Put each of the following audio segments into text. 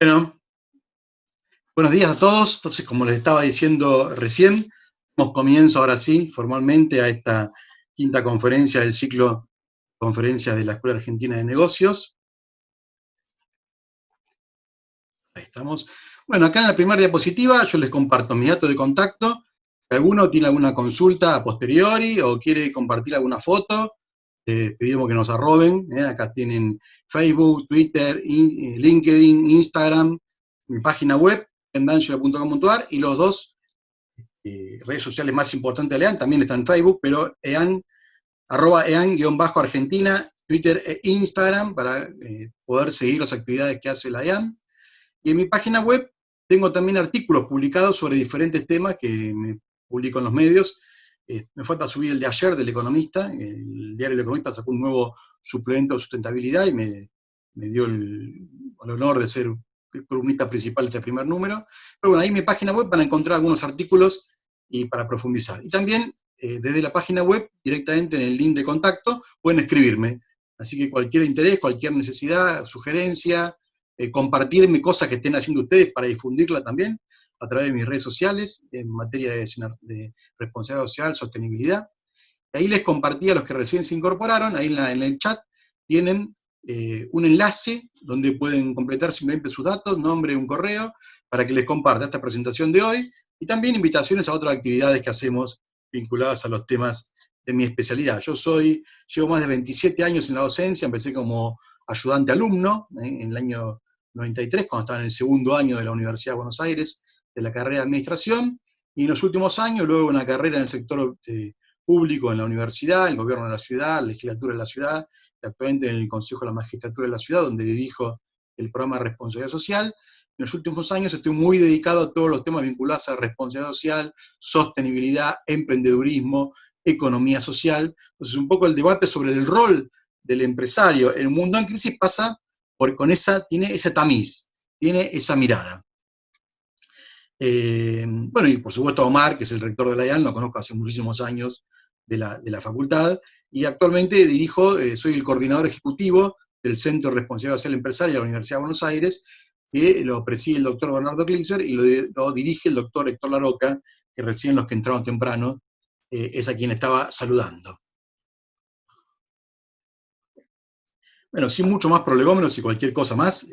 Bueno, buenos días a todos. Entonces, como les estaba diciendo recién, damos comienzo ahora sí, formalmente, a esta quinta conferencia del ciclo Conferencia de la Escuela Argentina de Negocios. Ahí estamos. Bueno, acá en la primera diapositiva yo les comparto mis datos de contacto. Si alguno tiene alguna consulta a posteriori o quiere compartir alguna foto, pedimos que nos arroben. Acá tienen Facebook, Twitter, LinkedIn, Instagram, mi página web, endangelo.com.ar, y los dos redes sociales más importantes de EAN también están en Facebook, pero EAN, @EAN_Argentina, Twitter e Instagram, para poder seguir las actividades que hace la EAN. Y en mi página web tengo también artículos publicados sobre diferentes temas que me publico en los medios. Me falta subir el de ayer del Economista. El diario El Economista sacó un nuevo suplemento de sustentabilidad y me dio el honor de ser columnista principal de este primer número. Pero bueno, ahí en mi página web van a encontrar algunos artículos y para profundizar. Y también desde la página web, directamente en el link de contacto, pueden escribirme. Así que cualquier interés, cualquier necesidad, sugerencia, compartirme cosas que estén haciendo ustedes para difundirla también a través de mis redes sociales en materia de responsabilidad social, sostenibilidad. Ahí les compartí a los que recién se incorporaron, ahí en el chat tienen un enlace donde pueden completar simplemente sus datos, nombre, un correo, para que les comparta esta presentación de hoy, y también invitaciones a otras actividades que hacemos vinculadas a los temas de mi especialidad. Llevo más de 27 años en la docencia, empecé como ayudante alumno en el año 93, cuando estaba en el segundo año de la Universidad de Buenos Aires, de la carrera de Administración, y en los últimos años, luego una carrera en el sector público en la universidad, el gobierno de la ciudad, la legislatura de la ciudad, y actualmente en el Consejo de la Magistratura de la ciudad, donde dirijo el programa de responsabilidad social. En los últimos años estoy muy dedicado a todos los temas vinculados a responsabilidad social, sostenibilidad, emprendedurismo, economía social. Entonces, un poco el debate sobre el rol del empresario en un mundo en crisis pasa tiene ese tamiz, tiene esa mirada. Bueno, y por supuesto Omar, que es el rector de la IAN, lo conozco hace muchísimos años de la facultad, y actualmente soy el coordinador ejecutivo del Centro de Responsabilidad Social Empresaria de la Universidad de Buenos Aires, que lo preside el doctor Bernardo Klinsberg y lo dirige el doctor Héctor Laroca, que recién los que entraron temprano es a quien estaba saludando. Bueno, sin mucho más prolegómenos y cualquier cosa más,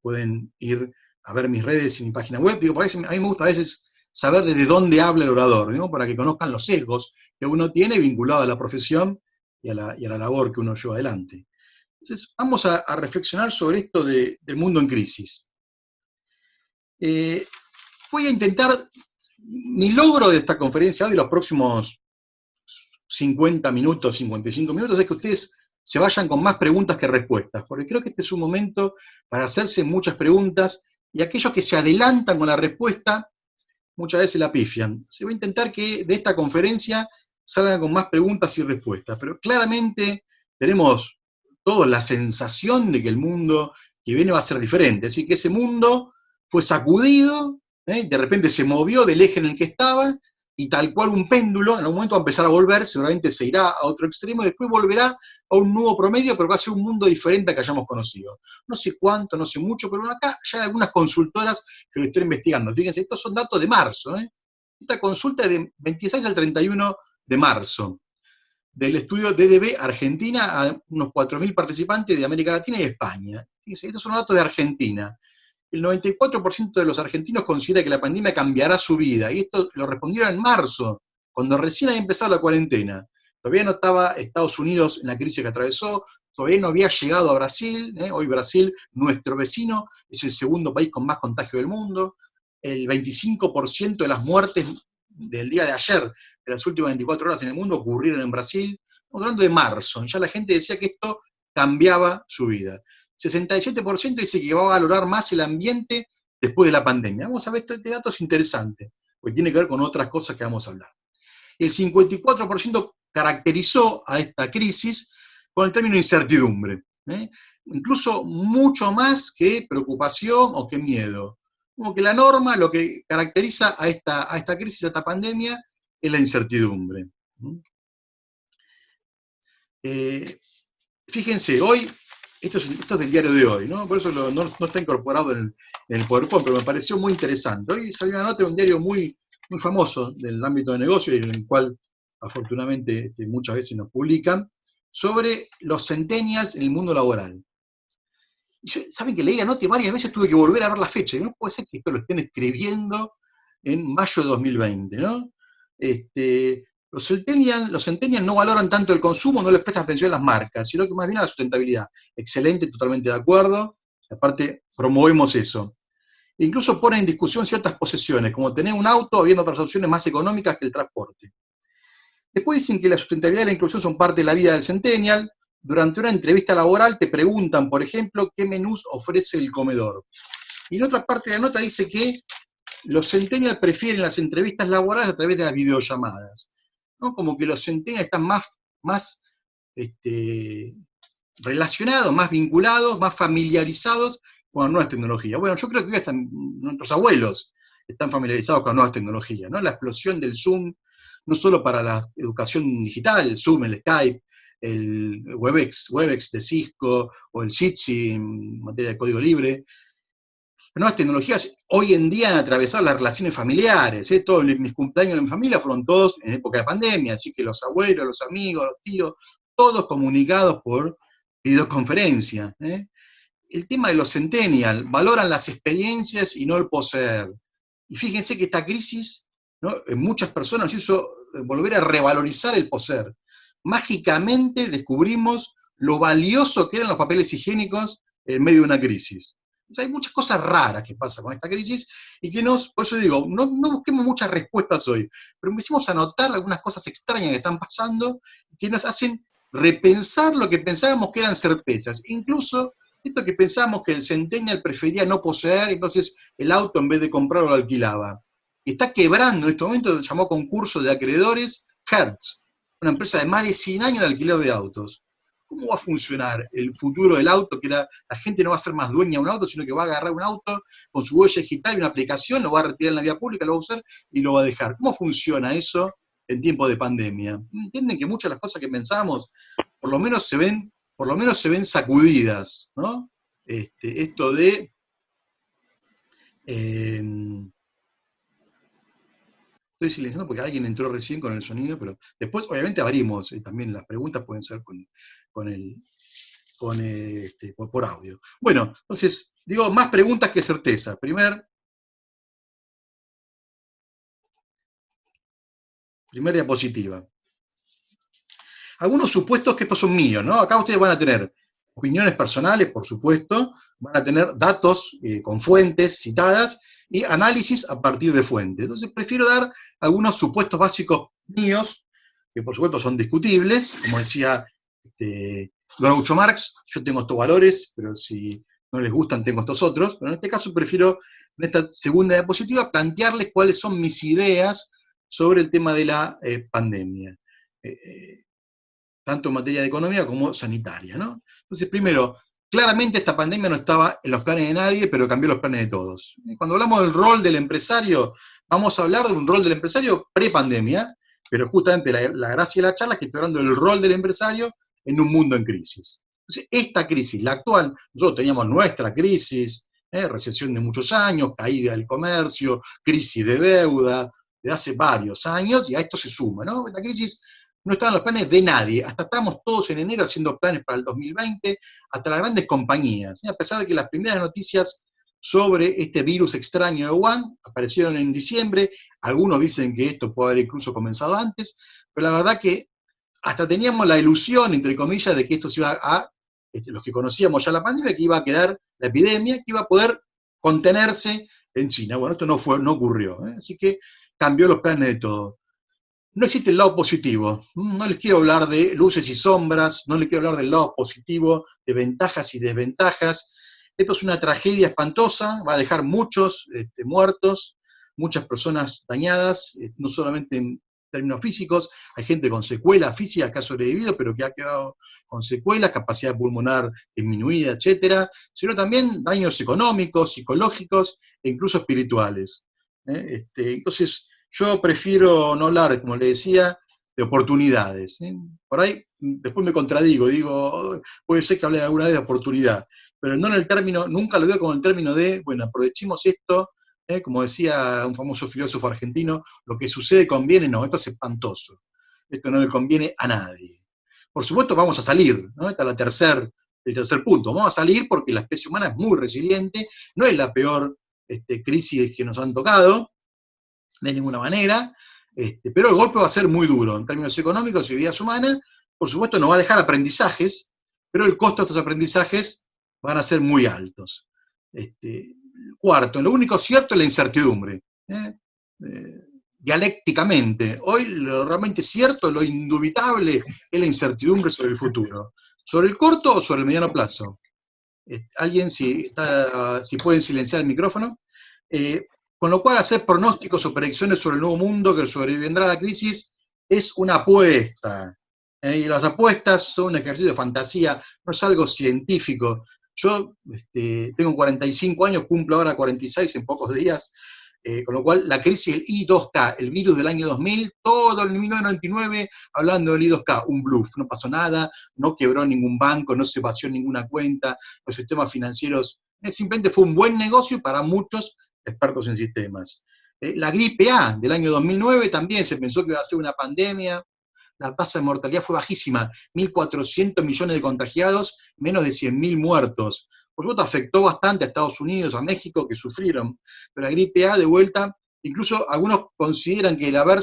pueden ir a ver mis redes y mi página web. Digo, a mí me gusta a veces saber desde dónde habla el orador, ¿no? Para que conozcan los sesgos que uno tiene vinculado a la profesión y a la labor que uno lleva adelante. Entonces, vamos a reflexionar sobre esto del mundo en crisis. Voy a intentar, mi logro de esta conferencia de los próximos 50 minutos, 55 minutos, es que ustedes se vayan con más preguntas que respuestas, porque creo que este es un momento para hacerse muchas preguntas, y aquellos que se adelantan con la respuesta, muchas veces la pifian. Se va a intentar que de esta conferencia salgan con más preguntas y respuestas, pero claramente tenemos todos la sensación de que el mundo que viene va a ser diferente, así que ese mundo fue sacudido, de repente se movió del eje en el que estaba, y tal cual un péndulo, en algún momento va a empezar a volver, seguramente se irá a otro extremo, y después volverá a un nuevo promedio, pero va a ser un mundo diferente al que hayamos conocido. No sé cuánto, no sé mucho, pero acá ya hay algunas consultoras que lo estoy investigando. Fíjense, estos son datos de marzo. Esta consulta es de 26 al 31 de marzo, del estudio DDB Argentina, a unos 4.000 participantes de América Latina y España. Fíjense, estos son datos de Argentina. El 94% de los argentinos considera que la pandemia cambiará su vida, y esto lo respondieron en marzo, cuando recién había empezado la cuarentena. Todavía no estaba Estados Unidos en la crisis que atravesó, todavía no había llegado a Brasil. Hoy Brasil, nuestro vecino, es el segundo país con más contagio del mundo. El 25% de las muertes del día de ayer, de las últimas 24 horas en el mundo, ocurrieron en Brasil. Estamos hablando de marzo, ya la gente decía que esto cambiaba su vida. 67% dice que va a valorar más el ambiente después de la pandemia. Vamos a ver, este dato es interesante, porque tiene que ver con otras cosas que vamos a hablar. El 54% caracterizó a esta crisis con el término incertidumbre, incluso mucho más que preocupación o que miedo. Como que la norma, lo que caracteriza a esta crisis, a esta pandemia, es la incertidumbre. Fíjense, hoy esto es del diario de hoy, ¿no? Por eso no está incorporado en el PowerPoint, pero me pareció muy interesante. Hoy salió una nota de un diario muy famoso del ámbito de negocio, y en el cual afortunadamente muchas veces nos publican, sobre los centennials en el mundo laboral. Y saben que leí la nota y varias veces tuve que volver a ver la fecha, y no puede ser que esto lo estén escribiendo en mayo de 2020, ¿no? Los centennials no valoran tanto el consumo, no les prestan atención a las marcas, sino que más bien a la sustentabilidad. Excelente, totalmente de acuerdo. Aparte, promovemos eso. E incluso ponen en discusión ciertas posesiones, como tener un auto, habiendo otras opciones más económicas que el transporte. Después dicen que la sustentabilidad y la inclusión son parte de la vida del centennial. Durante una entrevista laboral te preguntan, por ejemplo, qué menús ofrece el comedor. Y en otra parte de la nota dice que los centennials prefieren las entrevistas laborales a través de las videollamadas, ¿no? Como que los centennials están más relacionados, más vinculados, más familiarizados con las nuevas tecnologías. Bueno, yo creo que hasta nuestros abuelos están familiarizados con las nuevas tecnologías, ¿no? La explosión del Zoom, no solo para la educación digital, el Zoom, el Skype, el Webex de Cisco, o el Jitsi en materia de código libre. Las nuevas tecnologías hoy en día han atravesado las relaciones familiares, ¿eh? Todos mis cumpleaños de mi familia fueron todos en época de pandemia, así que los abuelos, los amigos, los tíos, todos comunicados por videoconferencia, ¿eh? El tema de los centennials, valoran las experiencias y no el poseer. Y fíjense que esta crisis, ¿no?, en muchas personas nos hizo volver a revalorizar el poseer. Mágicamente descubrimos lo valioso que eran los papeles higiénicos en medio de una crisis. O sea, hay muchas cosas raras que pasan con esta crisis y que por eso digo, no busquemos muchas respuestas hoy, pero empecemos a notar algunas cosas extrañas que están pasando que nos hacen repensar lo que pensábamos que eran certezas. Incluso esto que pensábamos que el centennial prefería no poseer, entonces el auto en vez de comprarlo lo alquilaba. Y está quebrando en este momento, se llamó concurso de acreedores Hertz, una empresa de más de 100 años de alquiler de autos. ¿Cómo va a funcionar el futuro del auto? Que la gente no va a ser más dueña de un auto, sino que va a agarrar un auto con su huella digital y una aplicación, lo va a retirar en la vía pública, lo va a usar y lo va a dejar. ¿Cómo funciona eso en tiempos de pandemia? ¿Entienden que muchas de las cosas que pensamos por lo menos se ven sacudidas, ¿no? Esto de estoy silenciando porque alguien entró recién con el sonido, pero después obviamente abrimos, también las preguntas pueden ser por audio. Bueno, entonces, digo, más preguntas que certeza. Primer diapositiva. Algunos supuestos que estos son míos, ¿no? Acá ustedes van a tener opiniones personales, por supuesto, van a tener datos con fuentes citadas y análisis a partir de fuentes. Entonces prefiero dar algunos supuestos básicos míos, que por supuesto son discutibles, como decía Groucho Marx, yo tengo estos valores, pero si no les gustan tengo estos otros, pero en este caso prefiero, en esta segunda diapositiva, plantearles cuáles son mis ideas sobre el tema de la pandemia. Tanto en materia de economía como sanitaria, ¿no? Entonces, primero, claramente esta pandemia no estaba en los planes de nadie, pero cambió los planes de todos. Cuando hablamos del rol del empresario, vamos a hablar de un rol del empresario pre-pandemia, pero justamente la gracia de la charla es que estoy hablando del rol del empresario en un mundo en crisis. Entonces, esta crisis, la actual, nosotros teníamos nuestra crisis, recesión de muchos años, caída del comercio, crisis de deuda, de hace varios años, y a esto se suma, ¿no? Esta crisis no estaban los planes de nadie, hasta estábamos todos en enero haciendo planes para el 2020, hasta las grandes compañías, a pesar de que las primeras noticias sobre este virus extraño de Wuhan aparecieron en diciembre, algunos dicen que esto puede haber incluso comenzado antes, pero la verdad que hasta teníamos la ilusión, entre comillas, de que esto se iba a, los que conocíamos ya la pandemia, que iba a quedar la epidemia, que iba a poder contenerse en China. Bueno, esto no ocurrió, así que cambió los planes de todo. No existe el lado positivo. No les quiero hablar de luces y sombras, no les quiero hablar del lado positivo, de ventajas y desventajas. Esto es una tragedia espantosa, va a dejar muchos muertos, muchas personas dañadas, no solamente en términos físicos, hay gente con secuelas físicas que ha sobrevivido, pero que ha quedado con secuelas, capacidad pulmonar disminuida, etcétera, sino también daños económicos, psicológicos e incluso espirituales. Entonces, yo prefiero no hablar, como le decía, de oportunidades. Por ahí, después me contradigo, digo, puede ser que hable alguna vez de oportunidad, pero no en el término, nunca lo veo como el término de, bueno, aprovechemos esto, como decía un famoso filósofo argentino, lo que sucede conviene, no, esto es espantoso, esto no le conviene a nadie. Por supuesto vamos a salir, ¿no? Este es el tercer punto, vamos a salir porque la especie humana es muy resiliente, no es la peor crisis que nos han tocado, de ninguna manera, pero el golpe va a ser muy duro en términos económicos y vidas humanas. Por supuesto, nos va a dejar aprendizajes, pero el costo de estos aprendizajes van a ser muy altos. Cuarto, lo único cierto es la incertidumbre. Dialécticamente, hoy lo realmente cierto, lo indubitable, es la incertidumbre sobre el futuro. ¿Sobre el corto o sobre el mediano plazo? ¿Alguien, si pueden silenciar el micrófono? Con lo cual, hacer pronósticos o predicciones sobre el nuevo mundo que sobrevendrá a la crisis es una apuesta. Y las apuestas son un ejercicio de fantasía, no es algo científico. Yo tengo 45 años, cumplo ahora 46 en pocos días, con lo cual la crisis del I2K, el virus del año 2000, todo el 1999 hablando del I2K, un bluff, no pasó nada, no quebró ningún banco, no se vació ninguna cuenta, los sistemas financieros, simplemente fue un buen negocio para muchos expertos en sistemas. La gripe A del año 2009 también se pensó que iba a ser una pandemia, la tasa de mortalidad fue bajísima, 1.400 millones de contagiados, menos de 100.000 muertos. Por supuesto, afectó bastante a Estados Unidos, a México, que sufrieron, pero la gripe A de vuelta, incluso algunos consideran que el haber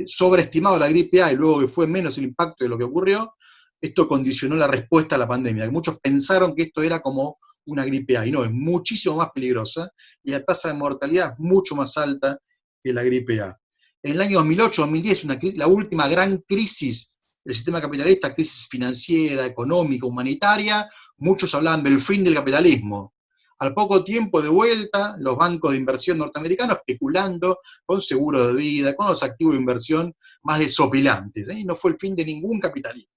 sobreestimado la gripe A y luego que fue menos el impacto de lo que ocurrió, esto condicionó la respuesta a la pandemia. Muchos pensaron que esto era como una gripe A, y no, es muchísimo más peligrosa, y la tasa de mortalidad es mucho más alta que la gripe A. En el año 2008-2010, la última gran crisis del sistema capitalista, crisis financiera, económica, humanitaria, muchos hablaban del fin del capitalismo. Al poco tiempo de vuelta, los bancos de inversión norteamericanos especulando con seguros de vida, con los activos de inversión más desopilantes. No fue el fin de ningún capitalismo.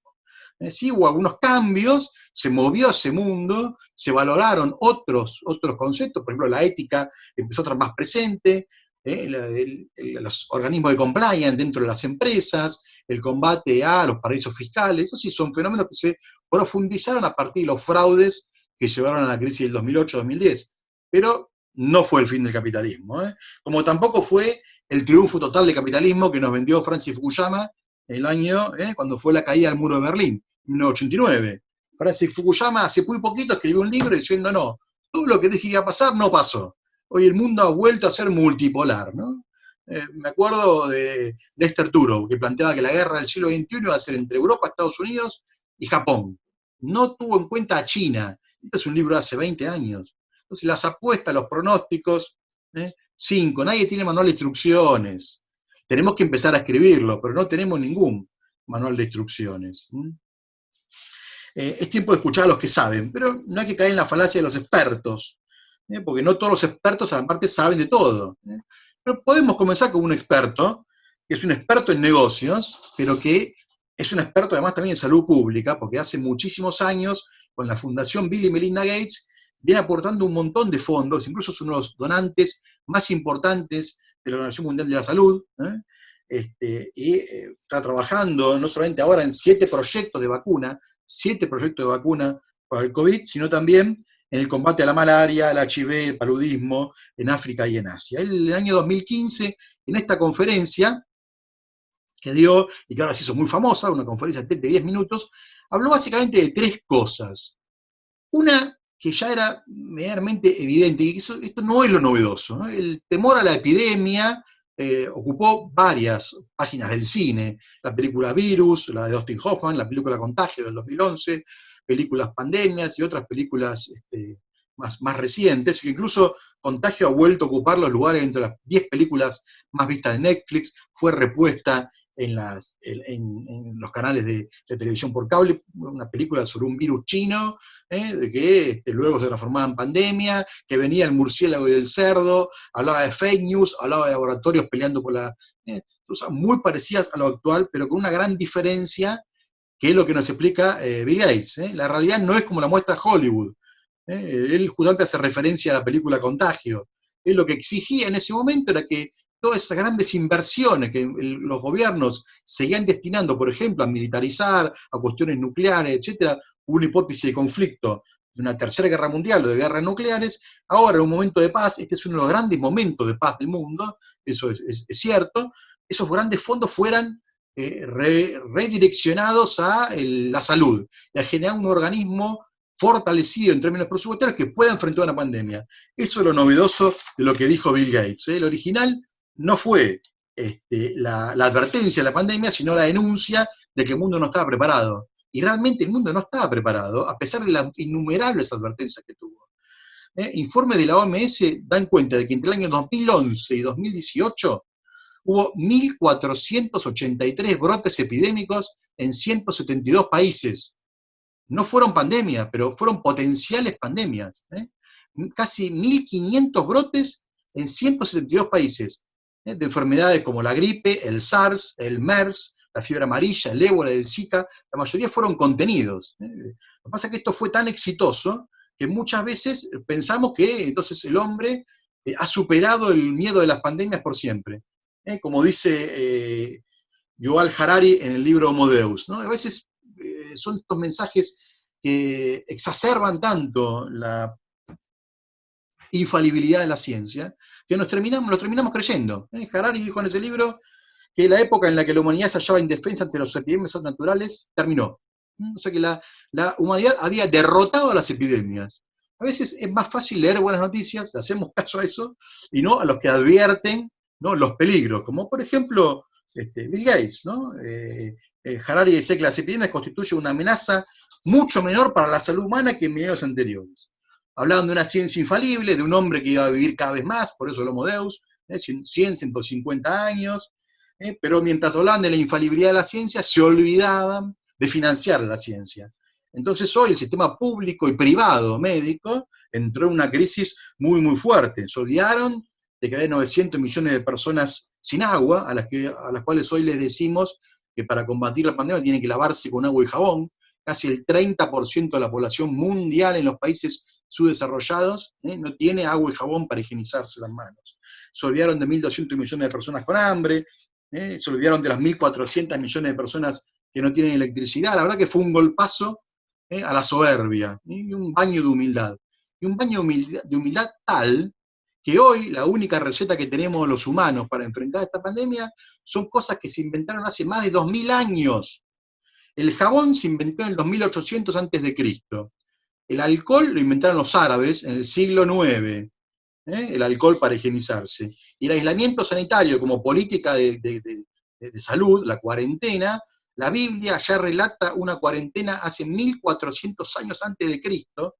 Sí hubo algunos cambios, se movió ese mundo, se valoraron otros conceptos, por ejemplo, la ética empezó a estar más presente, los organismos de compliance dentro de las empresas, el combate a los paraísos fiscales, esos sí son fenómenos que se profundizaron a partir de los fraudes que llevaron a la crisis del 2008-2010, pero no fue el fin del capitalismo, como tampoco fue el triunfo total del capitalismo que nos vendió Francis Fukuyama el año, cuando fue la caída del muro de Berlín, 1989. Francis Fukuyama hace muy poquito escribió un libro diciendo, no, todo lo que dije que iba a pasar no pasó. Hoy el mundo ha vuelto a ser multipolar, ¿no? Me acuerdo de Lester Turow, que planteaba que la guerra del siglo XXI iba a ser entre Europa, Estados Unidos y Japón. No tuvo en cuenta a China. Este es un libro de hace 20 años. Entonces las apuestas, los pronósticos, 5, nadie tiene manual de instrucciones. Tenemos que empezar a escribirlo, pero no tenemos ningún manual de instrucciones. Es tiempo de escuchar a los que saben, pero no hay que caer en la falacia de los expertos, porque no todos los expertos, aparte, saben de todo. Pero podemos comenzar con un experto, que es un experto en negocios, pero que es un experto además también en salud pública, porque hace muchísimos años, con la Fundación Bill y Melinda Gates, viene aportando un montón de fondos, incluso es uno de los donantes más importantes de la Organización Mundial de la Salud, y está trabajando no solamente ahora en 7 proyectos de vacuna para el COVID, sino también en el combate a la malaria, el HIV, el paludismo, en África y en Asia. Él, en el año 2015, en esta conferencia que dio, y que ahora se hizo muy famosa, una conferencia de 10 minutos, habló básicamente de 3 cosas. Una que ya era medianamente evidente, y esto no es lo novedoso, ¿no? El temor a la epidemia ocupó varias páginas del cine, la película Virus, la de Dustin Hoffman, la película Contagio del 2011, películas Pandemias y otras películas más recientes, que incluso Contagio ha vuelto a ocupar los lugares entre las 10 películas más vistas de Netflix, fue repuesta en los canales de televisión por cable, una película sobre un virus chino, de que luego se transformaba en pandemia, que venía el murciélago y el cerdo, hablaba de fake news, hablaba de laboratorios peleando por cosas muy parecidas a lo actual, pero con una gran diferencia, que es lo que nos explica Bill Gates. La realidad no es como la muestra Hollywood. Él justamente hace referencia a la película Contagio. Él lo que exigía en ese momento era que todas esas grandes inversiones que los gobiernos seguían destinando, por ejemplo, a militarizar, a cuestiones nucleares, etcétera, hubo una hipótesis de conflicto de una tercera guerra mundial o de guerras nucleares. Ahora, en un momento de paz, este es uno de los grandes momentos de paz del mundo, eso es cierto, esos grandes fondos fueran redireccionados a la salud y a generar un organismo fortalecido en términos presupuestarios que pueda enfrentar una pandemia. Eso es lo novedoso de lo que dijo Bill Gates. El original no fue la advertencia de la pandemia, sino la denuncia de que el mundo no estaba preparado. Y realmente el mundo no estaba preparado, a pesar de las innumerables advertencias que tuvo. Informes de la OMS dan cuenta de que entre el año 2011 y 2018 hubo 1.483 brotes epidémicos en 172 países. No fueron pandemias, pero fueron potenciales pandemias. Casi 1.500 brotes en 172 países, de enfermedades como la gripe, el SARS, el MERS, la fiebre amarilla, el ébola, el Zika, la mayoría fueron contenidos. Lo que pasa es que esto fue tan exitoso que muchas veces pensamos que entonces el hombre ha superado el miedo de las pandemias por siempre. Como dice Yuval Harari en el libro Homo Deus, ¿no? A veces son estos mensajes que exacerban tanto la infalibilidad de la ciencia, que lo terminamos creyendo. Harari dijo en ese libro que la época en la que la humanidad se hallaba indefensa ante los epidemias naturales terminó. O sea que la humanidad había derrotado a las epidemias. A veces es más fácil leer buenas noticias, le hacemos caso a eso, y no a los que advierten, ¿no?, los peligros, como por ejemplo Bill Gates, ¿no? Harari decía que las epidemias constituyen una amenaza mucho menor para la salud humana que en milenios anteriores. Hablaban de una ciencia infalible, de un hombre que iba a vivir cada vez más, por eso el Homo Deus, 100, 150 años, pero mientras hablaban de la infalibilidad de la ciencia, se olvidaban de financiar la ciencia. Entonces hoy el sistema público y privado médico entró en una crisis muy, muy fuerte. Se olvidaron de que hay 900 millones de personas sin agua, a las cuales hoy les decimos que para combatir la pandemia tienen que lavarse con agua y jabón. Casi el 30% de la población mundial en los países subdesarrollados no tiene agua y jabón para higienizarse las manos. Se olvidaron de 1.200 millones de personas con hambre, se olvidaron de las 1.400 millones de personas que no tienen electricidad. La verdad que fue un golpazo a la soberbia, y un baño de humildad. Y un baño de humildad tal que hoy la única receta que tenemos los humanos para enfrentar esta pandemia son cosas que se inventaron hace más de 2000 años. El jabón se inventó en el 2800 a.C. El alcohol lo inventaron los árabes en el siglo IX, el alcohol para higienizarse. Y el aislamiento sanitario como política de salud, la cuarentena, la Biblia ya relata una cuarentena hace 1400 años antes de Cristo,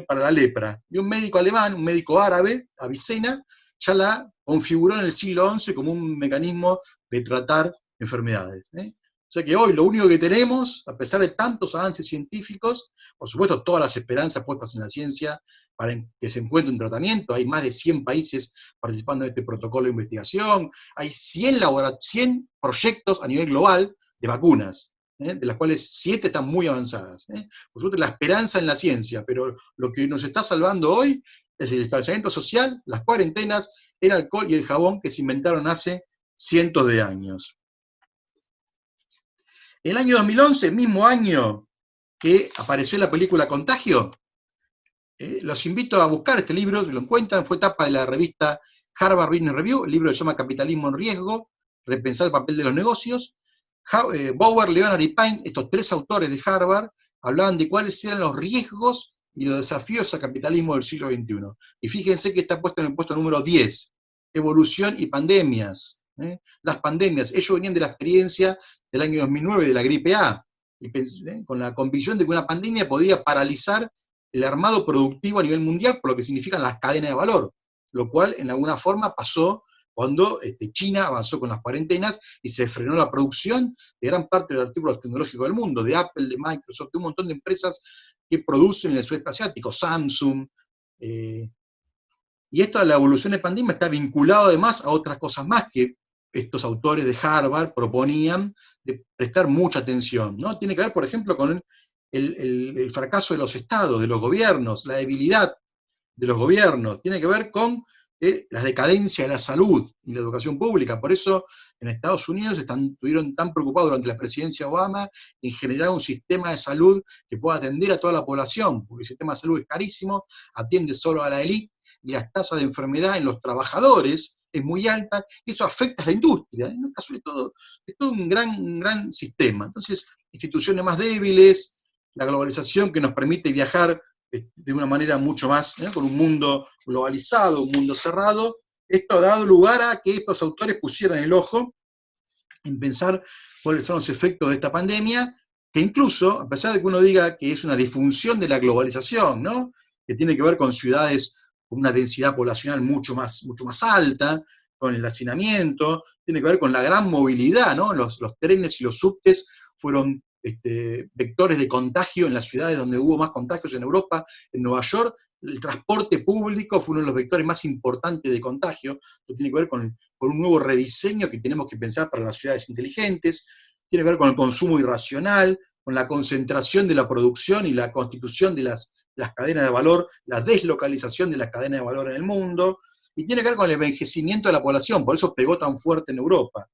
para la lepra. Y un médico alemán, un médico árabe, Avicena, ya la configuró en el siglo XI como un mecanismo de tratar enfermedades. O sea que hoy lo único que tenemos, a pesar de tantos avances científicos, por supuesto todas las esperanzas puestas en la ciencia para que se encuentre un tratamiento, hay más de 100 países participando en este protocolo de investigación, hay 100 proyectos a nivel global de vacunas, de las cuales 7 están muy avanzadas. Por supuesto la esperanza en la ciencia, pero lo que nos está salvando hoy es el distanciamiento social, las cuarentenas, el alcohol y el jabón que se inventaron hace cientos de años. El año 2011, el mismo año que apareció la película Contagio, los invito a buscar este libro, si lo encuentran, fue tapa de la revista Harvard Business Review, el libro se llama Capitalismo en Riesgo, repensar el papel de los negocios. Bauer, Leonard y Payne, estos 3 autores de Harvard, hablaban de cuáles eran los riesgos y los desafíos al capitalismo del siglo XXI. Y fíjense que está puesto en el puesto número 10, evolución y pandemias. Las pandemias, ellos venían de la experiencia del año 2009 de la gripe A, y con la convicción de que una pandemia podía paralizar el armado productivo a nivel mundial por lo que significan las cadenas de valor, lo cual en alguna forma pasó cuando China avanzó con las cuarentenas y se frenó la producción de gran parte de los artículos tecnológicos del mundo, de Apple, de Microsoft, de un montón de empresas que producen en el sudeste asiático, Samsung. Y esto de la evolución de pandemia está vinculado además a otras cosas más que estos autores de Harvard proponían de prestar mucha atención, ¿no? Tiene que ver, por ejemplo, con el fracaso de los estados, de los gobiernos, la debilidad de los gobiernos, tiene que ver con la decadencia de la salud y la educación pública. Por eso en Estados Unidos estuvieron tan preocupados durante la presidencia de Obama en generar un sistema de salud que pueda atender a toda la población, porque el sistema de salud es carísimo, atiende solo a la élite, y las tasas de enfermedad en los trabajadores es muy alta, y eso afecta a la industria. En el caso de todo, es todo un gran sistema. Entonces, instituciones más débiles, la globalización que nos permite viajar de una manera mucho más, con un mundo globalizado, un mundo cerrado, esto ha dado lugar a que estos autores pusieran el ojo en pensar cuáles son los efectos de esta pandemia, que incluso, a pesar de que uno diga que es una disfunción de la globalización, ¿no? Que tiene que ver con ciudades con una densidad poblacional mucho más alta, con el hacinamiento, tiene que ver con la gran movilidad, ¿no? Los trenes y los subtes fueron vectores de contagio en las ciudades donde hubo más contagios en Europa, en Nueva York. El transporte público fue uno de los vectores más importantes de contagio. Esto tiene que ver con un nuevo rediseño que tenemos que pensar para las ciudades inteligentes, tiene que ver con el consumo irracional, con la concentración de la producción y la constitución de las cadenas de valor, la deslocalización de las cadenas de valor en el mundo, y tiene que ver con el envejecimiento de la población, por eso pegó tan fuerte en Europa.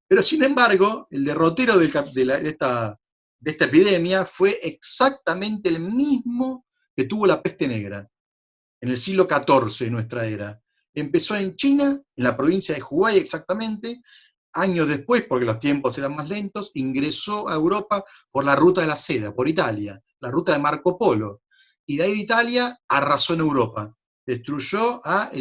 Pero sin embargo, el derrotero de esta epidemia fue exactamente el mismo que tuvo la peste negra, en el siglo XIV de nuestra era. Empezó en China, en la provincia de Hubei exactamente, años después, porque los tiempos eran más lentos, ingresó a Europa por la ruta de la seda, por Italia, la ruta de Marco Polo, y de ahí de Italia arrasó en Europa, destruyó a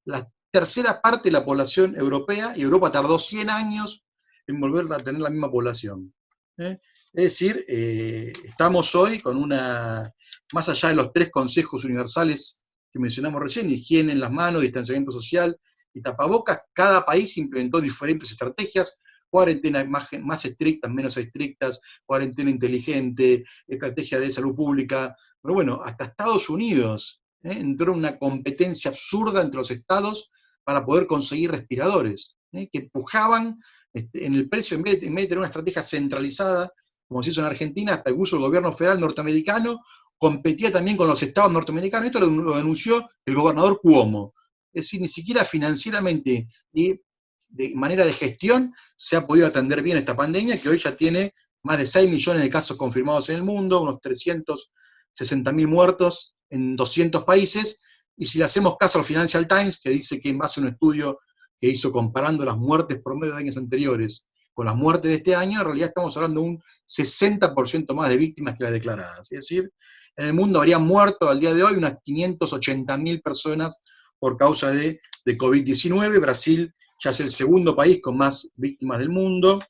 la tercera parte de la población europea, y Europa tardó 100 años en volver a tener la misma población. Es decir, estamos hoy con más allá de los 3 consejos universales que mencionamos recién, higiene en las manos, distanciamiento social y tapabocas, cada país implementó diferentes estrategias, cuarentenas más estrictas, menos estrictas, cuarentena inteligente, estrategia de salud pública, pero bueno, hasta Estados Unidos entró en una competencia absurda entre los estados para poder conseguir respiradores, que empujaban en el precio, en vez de tener una estrategia centralizada, como se hizo en Argentina, hasta incluso el gobierno federal norteamericano competía también con los estados norteamericanos. Esto lo denunció el gobernador Cuomo. Es decir, ni siquiera financieramente y de manera de gestión se ha podido atender bien esta pandemia, que hoy ya tiene más de 6 millones de casos confirmados en el mundo, unos 360.000 muertos en 200 países, y si le hacemos caso al Financial Times, que dice que en base a un estudio que hizo comparando las muertes promedio de años anteriores con las muertes de este año, en realidad estamos hablando de un 60% más de víctimas que las declaradas. Es decir, en el mundo habrían muerto al día de hoy unas 580.000 personas por causa de COVID-19. Brasil ya es el segundo país con más víctimas del mundo.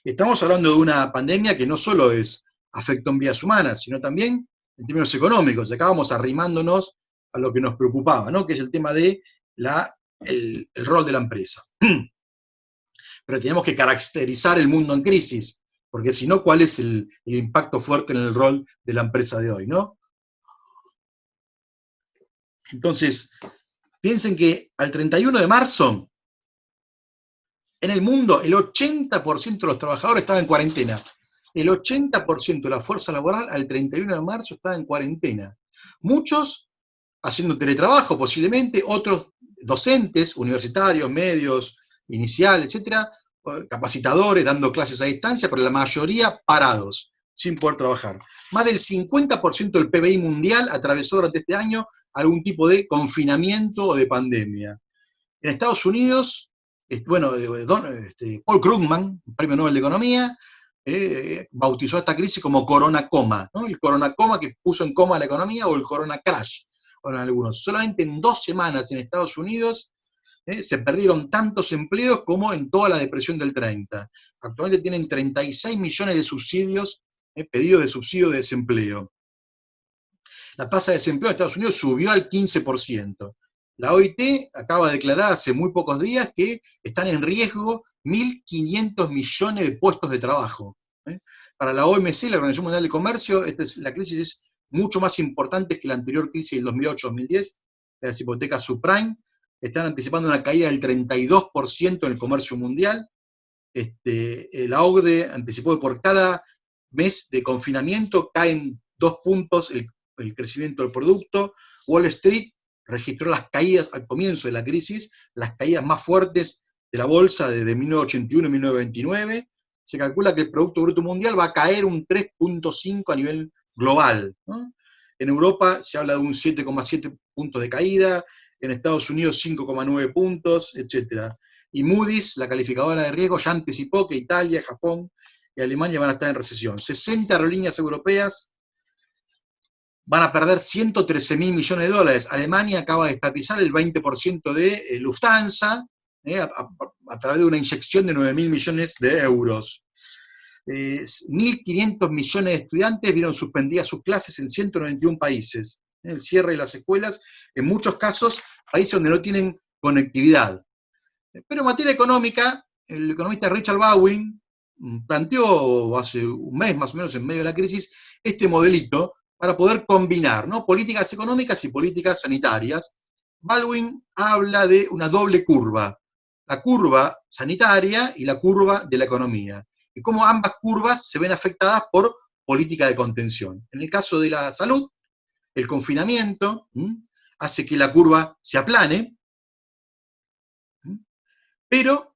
Estamos hablando de una pandemia que no solo afectó en vidas humanas, sino también en términos económicos. Acá vamos arrimándonos a lo que nos preocupaba, ¿no? Que es el tema de el rol de la empresa. Pero tenemos que caracterizar el mundo en crisis, porque si no, ¿cuál es el impacto fuerte en el rol de la empresa de hoy, ¿no? Entonces, piensen que al 31 de marzo, en el mundo, el 80% de los trabajadores estaba en cuarentena. El 80% de la fuerza laboral al 31 de marzo estaba en cuarentena. Muchos haciendo teletrabajo posiblemente, otros docentes, universitarios, medios, inicial, etcétera, capacitadores, dando clases a distancia, pero la mayoría parados, sin poder trabajar. Más del 50% del PBI mundial atravesó durante este año algún tipo de confinamiento o de pandemia. En Estados Unidos, bueno, Paul Krugman, premio Nobel de Economía, bautizó esta crisis como corona coma, ¿no? El corona coma que puso en coma la economía, o el corona crash, para algunos. Solamente en 2 semanas en Estados Unidos se perdieron tantos empleos como en toda la depresión del 30. Actualmente tienen 36 millones de subsidios, pedidos de subsidio de desempleo. La tasa de desempleo de Estados Unidos subió al 15%. La OIT acaba de declarar hace muy pocos días que están en riesgo 1.500 millones de puestos de trabajo. Para la OMC, la Organización Mundial del Comercio, la crisis es mucho más importante que la anterior crisis del 2008-2010, de las hipotecas subprime. Están anticipando una caída del 32% en el comercio mundial. La OCDE anticipó que por cada mes de confinamiento caen 2 puntos el crecimiento del producto. Wall Street registró las caídas al comienzo de la crisis, las caídas más fuertes de la bolsa desde 1981 y 1929. Se calcula que el Producto Bruto Mundial va a caer un 3,5 a nivel global, ¿no? En Europa se habla de un 7,7 puntos de caída, en Estados Unidos 5,9 puntos, etc. Y Moody's, la calificadora de riesgo, ya anticipó que Italia, Japón y Alemania van a estar en recesión. 60 aerolíneas europeas van a perder 113.000 millones de dólares. Alemania acaba de estatizar el 20% de Lufthansa, a través de una inyección de 9.000 millones de euros. 1.500 millones de estudiantes vieron suspendidas sus clases en 191 países. El cierre de las escuelas, en muchos casos, países donde no tienen conectividad. Pero en materia económica, el economista Richard Baldwin planteó hace un mes más o menos, en medio de la crisis, este modelito para poder combinar, ¿no?, políticas económicas y políticas sanitarias. Baldwin habla de una doble curva, la curva sanitaria y la curva de la economía, y cómo ambas curvas se ven afectadas por política de contención. En el caso de la salud, el confinamiento hace que la curva se aplane, pero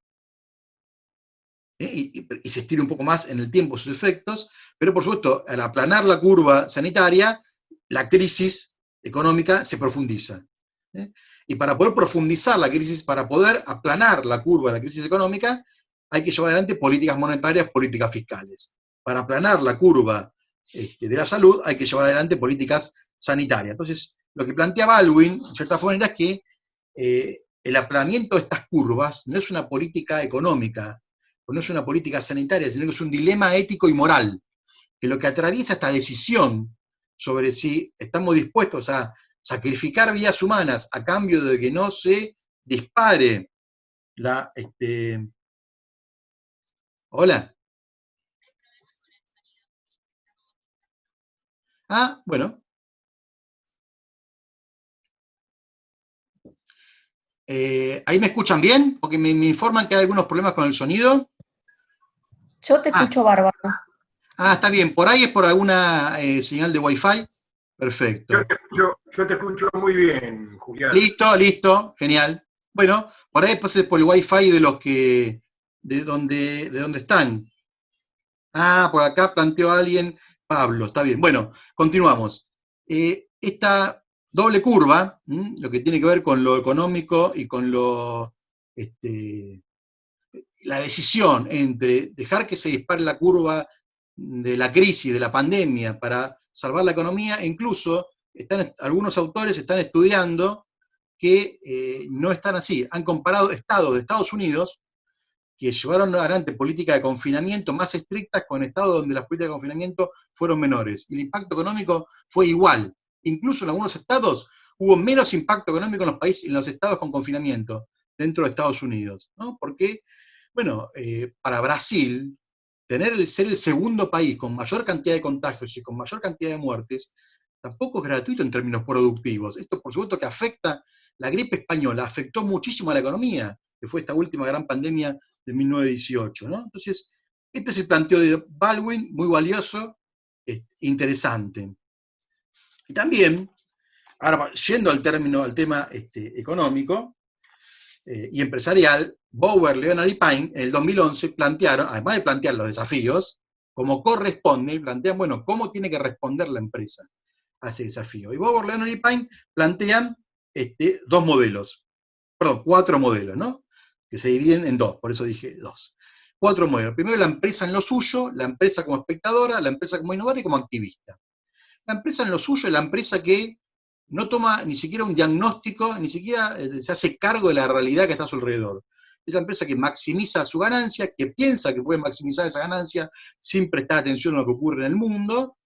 y se estire un poco más en el tiempo sus efectos, pero por supuesto, al aplanar la curva sanitaria, la crisis económica se profundiza. Y para poder profundizar la crisis, para poder aplanar la curva de la crisis económica, hay que llevar adelante políticas monetarias, políticas fiscales. Para aplanar la curva de la salud, hay que llevar adelante políticas sanitarias. Entonces, lo que plantea Baldwin, en cierta forma, es que el aplanamiento de estas curvas no es una política económica, no es una política sanitaria, sino que es un dilema ético y moral, que lo que atraviesa esta decisión sobre si estamos dispuestos a sacrificar vidas humanas a cambio de que no se dispare la... ¿Hola? Ah, bueno. ¿Ahí me escuchan bien? Porque me informan que hay algunos problemas con el sonido. Yo te escucho bárbaro. Está bien. Por ahí es por alguna señal de Wi-Fi. Perfecto. Yo te escucho muy bien, Julián. Listo, genial. Bueno, por ahí después es por el Wi-Fi de los que, de donde están. Por acá planteó alguien, Pablo, está bien. Bueno, continuamos. Esta doble curva, lo que tiene que ver con lo económico y con lo, la decisión entre dejar que se dispare la curva de la crisis, de la pandemia, para salvar la economía, e incluso algunos autores están estudiando que no están así. Han comparado estados de Estados Unidos que llevaron adelante políticas de confinamiento más estrictas con estados donde las políticas de confinamiento fueron menores. Y el impacto económico fue igual. Incluso en algunos estados hubo menos impacto económico en los países, en los estados con confinamiento, dentro de Estados Unidos, ¿no? Porque, bueno, para Brasil, ser el segundo país con mayor cantidad de contagios y con mayor cantidad de muertes, tampoco es gratuito en términos productivos. Esto, por supuesto, que afecta, la gripe española afectó muchísimo a la economía, que fue esta última gran pandemia de 1918, ¿no? Entonces, este es el planteo de Baldwin, muy valioso, interesante. Y también, ahora yendo al tema económico y empresarial, Bower, Leonard y Pine en el 2011 plantearon, además de plantear los desafíos, como corresponde, plantean, bueno, cómo tiene que responder la empresa a ese desafío. Y Bower, Leonard y Pine plantean cuatro modelos, ¿no? Que se dividen en dos, por eso dije dos. Cuatro modelos. Primero, la empresa en lo suyo, la empresa como espectadora, la empresa como innovadora y como activista. La empresa en lo suyo es la empresa que no toma ni siquiera un diagnóstico, ni siquiera se hace cargo de la realidad que está a su alrededor. Es la empresa que maximiza su ganancia, que piensa que puede maximizar esa ganancia sin prestar atención a lo que ocurre en el mundo,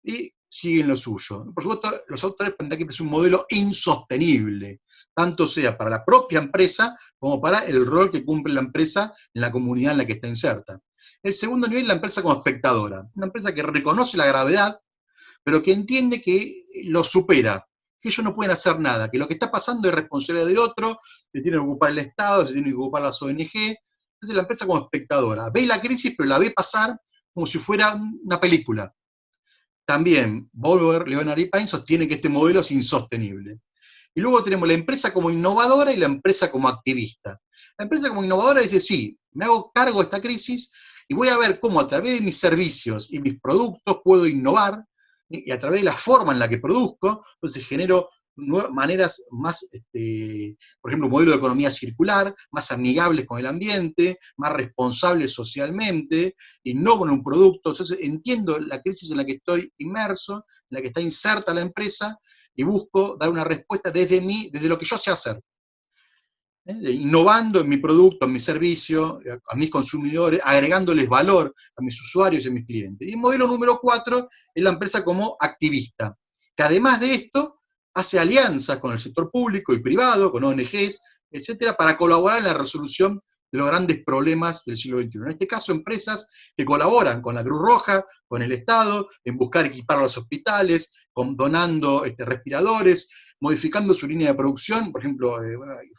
y sigue en lo suyo. Por supuesto, los autores plantean que es un modelo insostenible, tanto sea para la propia empresa como para el rol que cumple la empresa en la comunidad en la que está inserta. El segundo nivel, la empresa como espectadora, una empresa que reconoce la gravedad, pero que entiende que lo supera, que ellos no pueden hacer nada, que lo que está pasando es responsabilidad de otro, se tiene que ocupar el Estado, se tiene que ocupar las ONG. Entonces la empresa como espectadora ve la crisis, pero la ve pasar como si fuera una película. También Bower, Leonard y Pine sostiene que este modelo es insostenible. Y luego tenemos la empresa como innovadora y la empresa como activista. La empresa como innovadora dice, sí, me hago cargo de esta crisis y voy a ver cómo a través de mis servicios y mis productos puedo innovar, y a través de la forma en la que produzco, entonces genero maneras más, por ejemplo, un modelo de economía circular, más amigables con el ambiente, más responsables socialmente, innovo en un producto, entonces entiendo la crisis en la que estoy inmerso, en la que está inserta la empresa, y busco dar una respuesta desde mí, desde lo que yo sé hacer. Innovando en mi producto, en mi servicio, a mis consumidores, agregándoles valor a mis usuarios y a mis clientes. Y el modelo número 4 es la empresa como activista, que además de esto hace alianzas con el sector público y privado, con ONGs, etcétera, para colaborar en la resolución de los grandes problemas del siglo XXI. En este caso, empresas que colaboran con la Cruz Roja, con el Estado, en buscar equipar a los hospitales, donando respiradores, modificando su línea de producción, por ejemplo,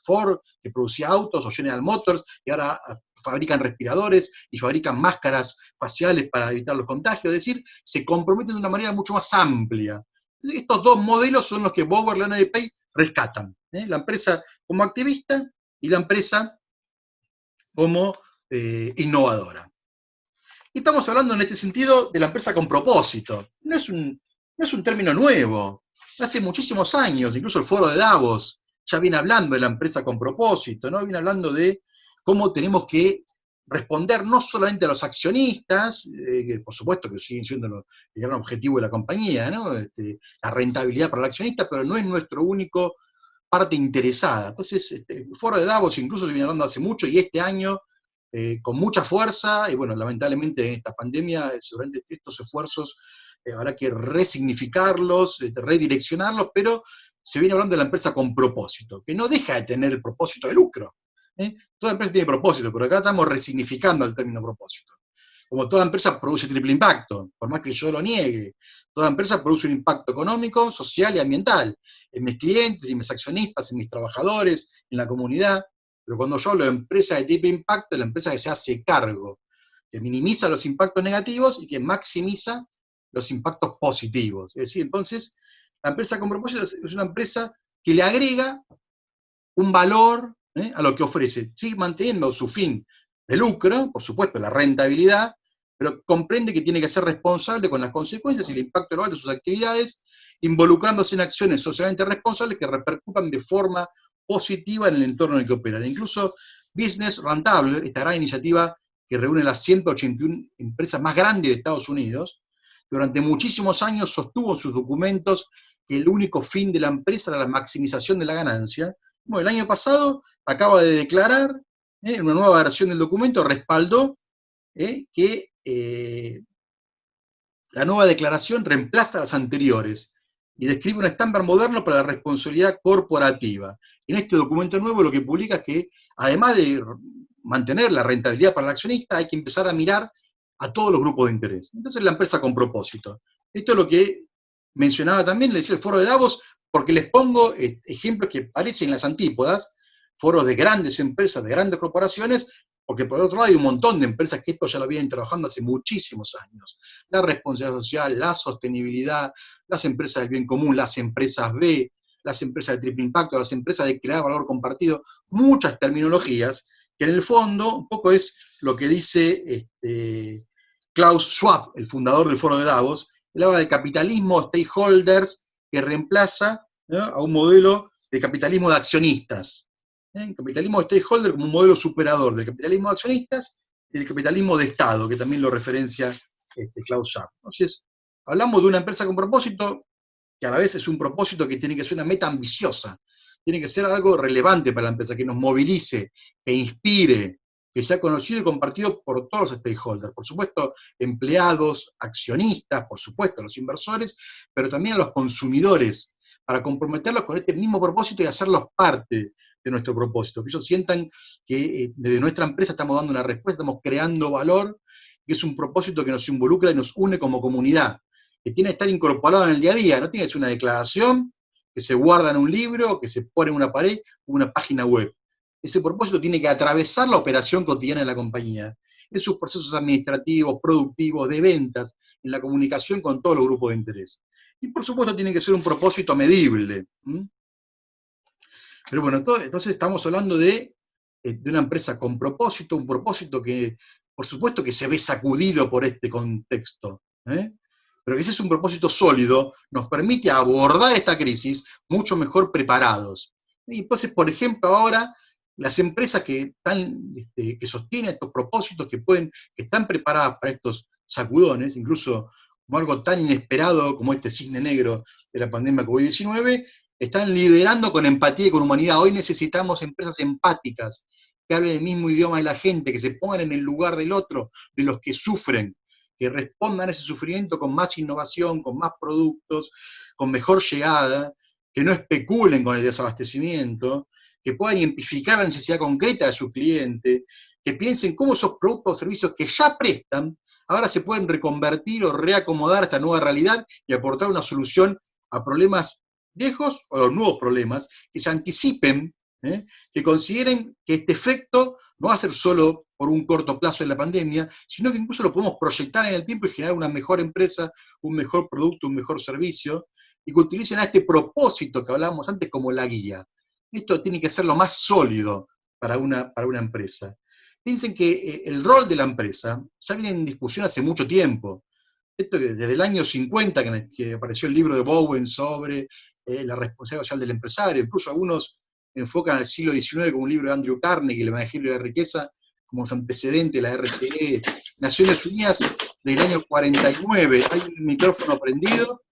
Ford, que producía autos, o General Motors, que ahora fabrican respiradores y fabrican máscaras faciales para evitar los contagios, es decir, se comprometen de una manera mucho más amplia. Estos dos modelos son los que Bower, Leonard y Pei rescatan, la empresa como activista y la empresa como innovadora. Y estamos hablando en este sentido de la empresa con propósito. No es un término nuevo. Hace muchísimos años, incluso el foro de Davos ya viene hablando de la empresa con propósito, ¿no? Viene hablando de cómo tenemos que responder no solamente a los accionistas, que por supuesto que siguen siendo el gran objetivo de la compañía, ¿no? La rentabilidad para el accionista, pero no es nuestro único parte interesada. Entonces, el foro de Davos incluso se viene hablando hace mucho, y este año con mucha fuerza, y bueno, lamentablemente en esta pandemia, seguramente estos esfuerzos habrá que resignificarlos, redireccionarlos, pero se viene hablando de la empresa con propósito, que no deja de tener el propósito de lucro. Toda empresa tiene propósito, pero acá estamos resignificando el término propósito. Como toda empresa produce triple impacto, por más que yo lo niegue. Toda empresa produce un impacto económico, social y ambiental, en mis clientes, en mis accionistas, en mis trabajadores, en la comunidad. Pero cuando yo hablo de empresa de triple impacto, es la empresa que se hace cargo, que minimiza los impactos negativos y que maximiza los impactos positivos. Es decir, entonces, la empresa con propósito es una empresa que le agrega un valor a lo que ofrece, sigue manteniendo su fin de lucro, por supuesto, la rentabilidad, pero comprende que tiene que ser responsable con las consecuencias y el impacto global de sus actividades, involucrándose en acciones socialmente responsables que repercutan de forma positiva en el entorno en el que operan. Incluso Business Rentable, esta gran iniciativa que reúne las 181 empresas más grandes de Estados Unidos, durante muchísimos años sostuvo en sus documentos que el único fin de la empresa era la maximización de la ganancia. Bueno, el año pasado acaba de declarar, en una nueva versión del documento, respaldó que la nueva declaración reemplaza a las anteriores y describe un estándar moderno para la responsabilidad corporativa. En este documento nuevo lo que publica es que, además de mantener la rentabilidad para el accionista, hay que empezar a mirar a todos los grupos de interés. Entonces, la empresa con propósito. Esto es lo que mencionaba también, le decía el foro de Davos, porque les pongo ejemplos que parecen las antípodas, foros de grandes empresas, de grandes corporaciones, porque por otro lado hay un montón de empresas que esto ya lo vienen trabajando hace muchísimos años. La responsabilidad social, la sostenibilidad, las empresas del bien común, las empresas B, las empresas de triple impacto, las empresas de crear valor compartido, muchas terminologías, que en el fondo un poco es lo que dice Klaus Schwab, el fundador del foro de Davos. Él habla del capitalismo stakeholders que reemplaza, ¿no?, a un modelo de capitalismo de accionistas. El capitalismo de stakeholder como un modelo superador del capitalismo de accionistas y del capitalismo de Estado, que también lo referencia Klaus Schwab. Entonces, hablamos de una empresa con propósito, que a la vez es un propósito que tiene que ser una meta ambiciosa, tiene que ser algo relevante para la empresa, que nos movilice, que inspire, que sea conocido y compartido por todos los stakeholders, por supuesto, empleados, accionistas, por supuesto, los inversores, pero también a los consumidores, para comprometerlos con este mismo propósito y hacerlos parte de nuestro propósito, que ellos sientan que desde nuestra empresa estamos dando una respuesta, estamos creando valor, que es un propósito que nos involucra y nos une como comunidad, que tiene que estar incorporado en el día a día, no tiene que ser una declaración que se guarda en un libro, que se pone en una pared o una página web. Ese propósito tiene que atravesar la operación cotidiana de la compañía, en sus procesos administrativos, productivos, de ventas, en la comunicación con todos los grupos de interés. Y por supuesto tiene que ser un propósito medible. Pero bueno, entonces estamos hablando de una empresa con propósito, un propósito que, por supuesto que se ve sacudido por este contexto, pero que ese es un propósito sólido, nos permite abordar esta crisis mucho mejor preparados. Y entonces, por ejemplo, ahora, las empresas que sostienen estos propósitos, que están preparadas para estos sacudones, incluso como algo tan inesperado como este cisne negro de la pandemia COVID-19, están liderando con empatía y con humanidad. Hoy necesitamos empresas empáticas, que hablen el mismo idioma de la gente, que se pongan en el lugar del otro, de los que sufren, que respondan a ese sufrimiento con más innovación, con más productos, con mejor llegada, que no especulen con el desabastecimiento, que puedan identificar la necesidad concreta de su cliente, que piensen cómo esos productos o servicios que ya prestan, ahora se pueden reconvertir o reacomodar a esta nueva realidad y aportar una solución a problemas viejos o los nuevos problemas, que se anticipen, que consideren que este efecto no va a ser solo por un corto plazo de la pandemia, sino que incluso lo podemos proyectar en el tiempo y generar una mejor empresa, un mejor producto, un mejor servicio, y que utilicen a este propósito que hablábamos antes como la guía. Esto tiene que ser lo más sólido para una empresa. Piensen que el rol de la empresa ya viene en discusión hace mucho tiempo. Esto desde el año 50, que apareció el libro de Bowen sobre la responsabilidad social del empresario, incluso algunos enfocan al siglo XIX como un libro de Andrew Carnegie, El Evangelio de la Riqueza, como su antecedente, la RCE, Naciones Unidas del año 49. Hay un micrófono prendido,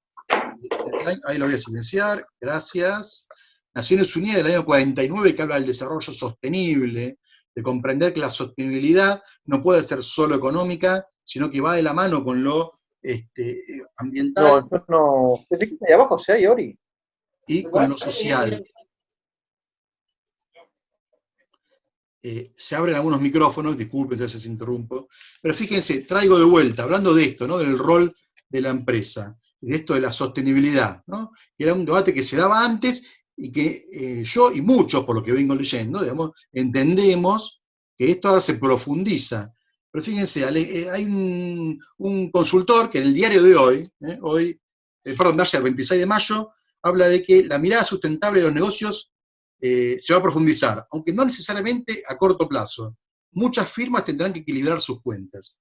ahí lo voy a silenciar, gracias. Naciones Unidas del año 49, que habla del desarrollo sostenible, de comprender que la sostenibilidad no puede ser solo económica, sino que va de la mano con lo ambiental. No, yo no. ¿Desde qué está ahí abajo? ¿Se hay, Ori? Y con lo social. Se abren algunos micrófonos, disculpen si les interrumpo, pero fíjense, traigo de vuelta, hablando de esto, ¿no? Del rol de la empresa, de esto de la sostenibilidad, ¿no? Que era un debate que se daba antes y que yo y muchos, por lo que vengo leyendo, digamos, entendemos que esto ahora se profundiza. Pero fíjense, hay un consultor que en el diario de hoy, de ayer, 26 de mayo, habla de que la mirada sustentable de los negocios se va a profundizar, aunque no necesariamente a corto plazo. Muchas firmas tendrán que equilibrar sus cuentas.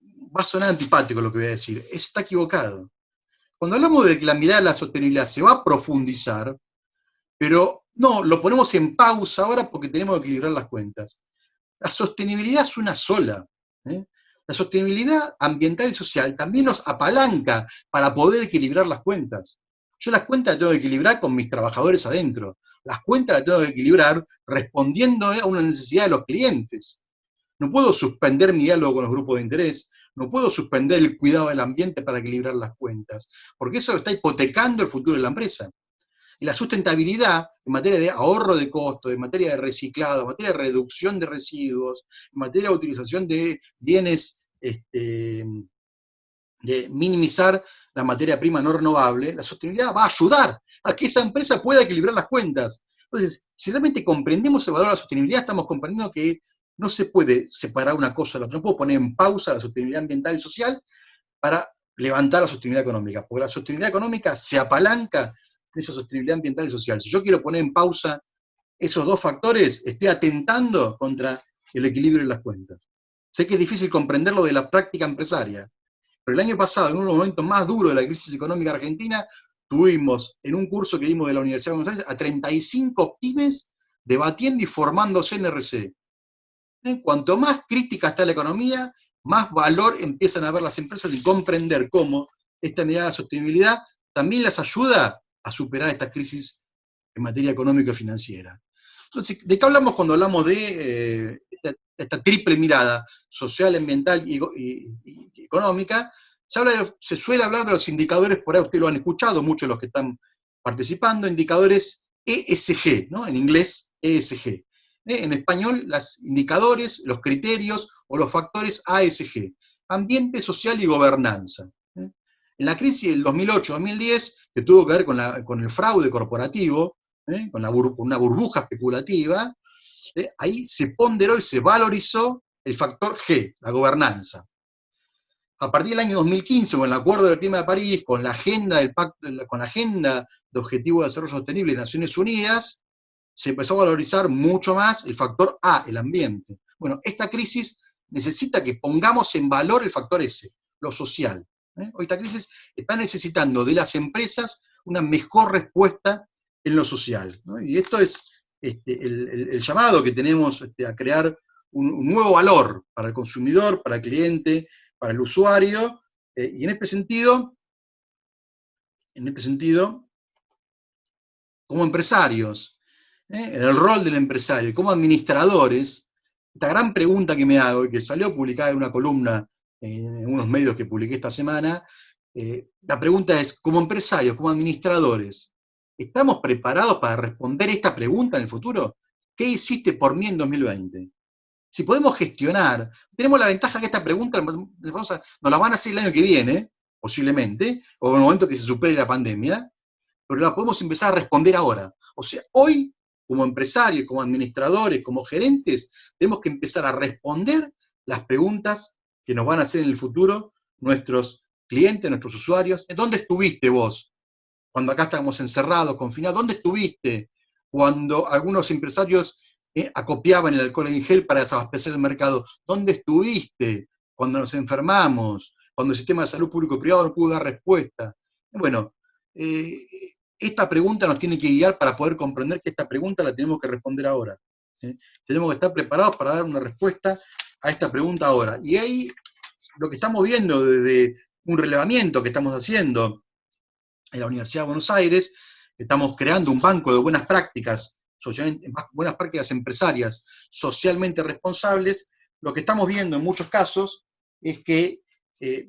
Va a sonar antipático lo que voy a decir, está equivocado. Cuando hablamos de que la mirada de la sostenibilidad se va a profundizar, pero no, lo ponemos en pausa ahora porque tenemos que equilibrar las cuentas. La sostenibilidad es una sola. La sostenibilidad ambiental y social también nos apalanca para poder equilibrar las cuentas. Yo las cuentas las tengo que equilibrar con mis trabajadores adentro. Las cuentas las tengo que equilibrar respondiendo a una necesidad de los clientes. No puedo suspender mi diálogo con los grupos de interés, no puedo suspender el cuidado del ambiente para equilibrar las cuentas, porque eso está hipotecando el futuro de la empresa. Y la sustentabilidad en materia de ahorro de costos, en materia de reciclado, en materia de reducción de residuos, en materia de utilización de bienes, de minimizar la materia prima no renovable, la sostenibilidad va a ayudar a que esa empresa pueda equilibrar las cuentas. Entonces, si realmente comprendemos el valor de la sostenibilidad, estamos comprendiendo que no se puede separar una cosa de la otra. No puedo poner en pausa la sostenibilidad ambiental y social para levantar la sostenibilidad económica, porque la sostenibilidad económica se apalanca en esa sostenibilidad ambiental y social. Si yo quiero poner en pausa esos dos factores, estoy atentando contra el equilibrio de las cuentas. Sé que es difícil comprenderlo de la práctica empresaria, pero el año pasado, en uno de los momentos más duros de la crisis económica argentina, tuvimos en un curso que dimos de la Universidad de Buenos Aires a 35 pymes debatiendo y formándose en RCE. Cuanto más crítica está la economía, más valor empiezan a ver las empresas en comprender cómo esta mirada de sostenibilidad también las ayuda a superar esta crisis en materia económica y financiera. Entonces, ¿de qué hablamos cuando hablamos de esta triple mirada social, ambiental y económica? Se suele hablar de los indicadores, por ahí ustedes lo han escuchado, muchos de los que están participando, indicadores ESG, ¿no? En inglés, ESG. En español, los indicadores, los criterios o los factores ASG, ambiente, social y gobernanza. En la crisis del 2008-2010, que tuvo que ver con el fraude corporativo, con una burbuja especulativa, ahí se ponderó y se valorizó el factor G, la gobernanza. a partir del año 2015, con el Acuerdo del Clima de París, con la agenda del pacto, con la agenda de Objetivos de Desarrollo Sostenible de Naciones Unidas, se empezó a valorizar mucho más el factor A, el ambiente. Bueno, esta crisis necesita que pongamos en valor el factor S, lo social. Hoy esta crisis está necesitando de las empresas una mejor respuesta en lo social, ¿no? Y esto es el llamado que tenemos a crear un nuevo valor para el consumidor, para el cliente, para el usuario, y en este sentido, como empresarios, en el rol del empresario, como administradores, esta gran pregunta que me hago, y que salió publicada en una columna en unos medios que publiqué esta semana, la pregunta es, como empresarios, como administradores, ¿estamos preparados para responder esta pregunta en el futuro? ¿Qué hiciste por mí en 2020? Si podemos gestionar, tenemos la ventaja que esta pregunta nos la van a hacer el año que viene, posiblemente, o en el momento que se supere la pandemia, pero la podemos empezar a responder ahora. O sea, hoy, como empresarios, como administradores, como gerentes, tenemos que empezar a responder las preguntas que nos van a hacer en el futuro nuestros clientes, nuestros usuarios. ¿Dónde estuviste vos cuando acá estábamos encerrados, confinados? ¿Dónde estuviste cuando algunos empresarios acopiaban el alcohol en gel para desabastecer el mercado? ¿Dónde estuviste cuando nos enfermamos? Cuando el sistema de salud público y privado no pudo dar respuesta. Bueno, esta pregunta nos tiene que guiar para poder comprender que esta pregunta la tenemos que responder ahora. Tenemos que estar preparados para dar una respuesta a esta pregunta ahora. Y ahí lo que estamos viendo desde un relevamiento que estamos haciendo en la Universidad de Buenos Aires, estamos creando un banco de buenas prácticas, buenas prácticas empresarias socialmente responsables. Lo que estamos viendo en muchos casos es que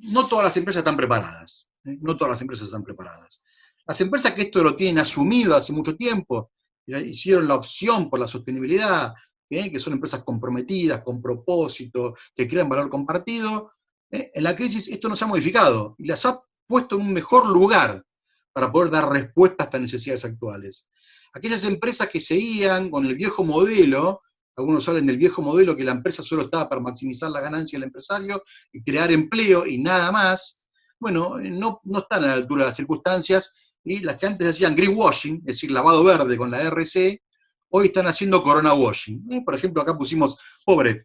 no todas las empresas están preparadas. No todas las empresas están preparadas. Las empresas que esto lo tienen asumido hace mucho tiempo, hicieron la opción por la sostenibilidad, que son empresas comprometidas, con propósito, que crean valor compartido, en la crisis esto no se ha modificado y las ha puesto en un mejor lugar para poder dar respuesta a estas necesidades actuales. Aquellas empresas que seguían con el viejo modelo, algunos hablan del viejo modelo, que la empresa solo estaba para maximizar la ganancia del empresario y crear empleo y nada más, bueno, no están a la altura de las circunstancias, y las que antes hacían greenwashing, es decir, lavado verde con la RC, hoy están haciendo corona washing. Por ejemplo, acá pusimos, pobre,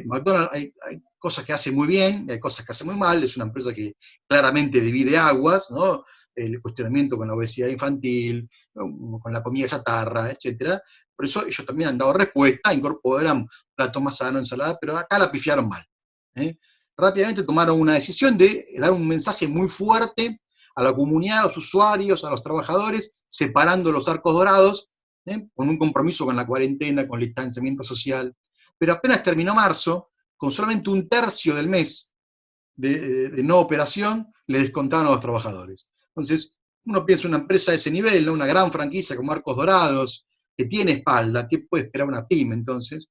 McDonald's, hay cosas que hace muy bien, hay cosas que hace muy mal, es una empresa que claramente divide aguas, ¿no? El cuestionamiento con la obesidad infantil, con la comida chatarra, etc. Por eso ellos también han dado respuesta, incorporan plato más sano, ensalada, pero acá la pifiaron mal. Rápidamente tomaron una decisión de dar un mensaje muy fuerte a la comunidad, a los usuarios, a los trabajadores, separando los arcos dorados, con un compromiso con la cuarentena, con el distanciamiento social. Pero apenas terminó marzo, con solamente un tercio del mes de no operación, le descontaban a los trabajadores. Entonces, uno piensa en una empresa de ese nivel, ¿no? Una gran franquicia como Arcos Dorados, que tiene espalda, ¿qué puede esperar una pyme entonces?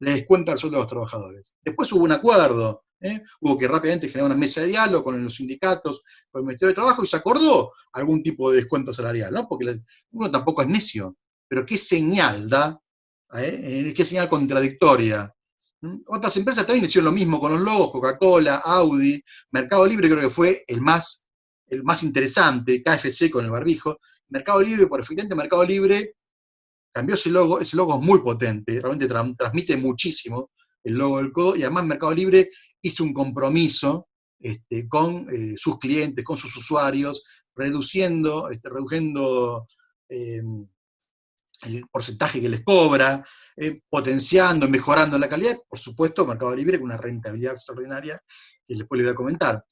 Le descuenta el sueldo a los trabajadores. Después hubo un acuerdo, hubo que rápidamente generar una mesa de diálogo con los sindicatos, con el Ministerio de Trabajo, y se acordó algún tipo de descuento salarial, ¿no? Porque uno tampoco es necio, pero ¿qué señal da? ¿Qué señal contradictoria? Otras empresas también hicieron lo mismo con los logos, Coca-Cola, Audi, Mercado Libre creo que fue el más interesante, KFC con el barbijo. Mercado Libre, por efectivamente Mercado Libre cambió ese logo es muy potente, realmente transmite muchísimo el logo del codo, y además Mercado Libre hizo un compromiso con sus clientes, con sus usuarios, reduciendo el porcentaje que les cobra, potenciando, mejorando la calidad, por supuesto, Mercado Libre con una rentabilidad extraordinaria, que después les voy a comentar.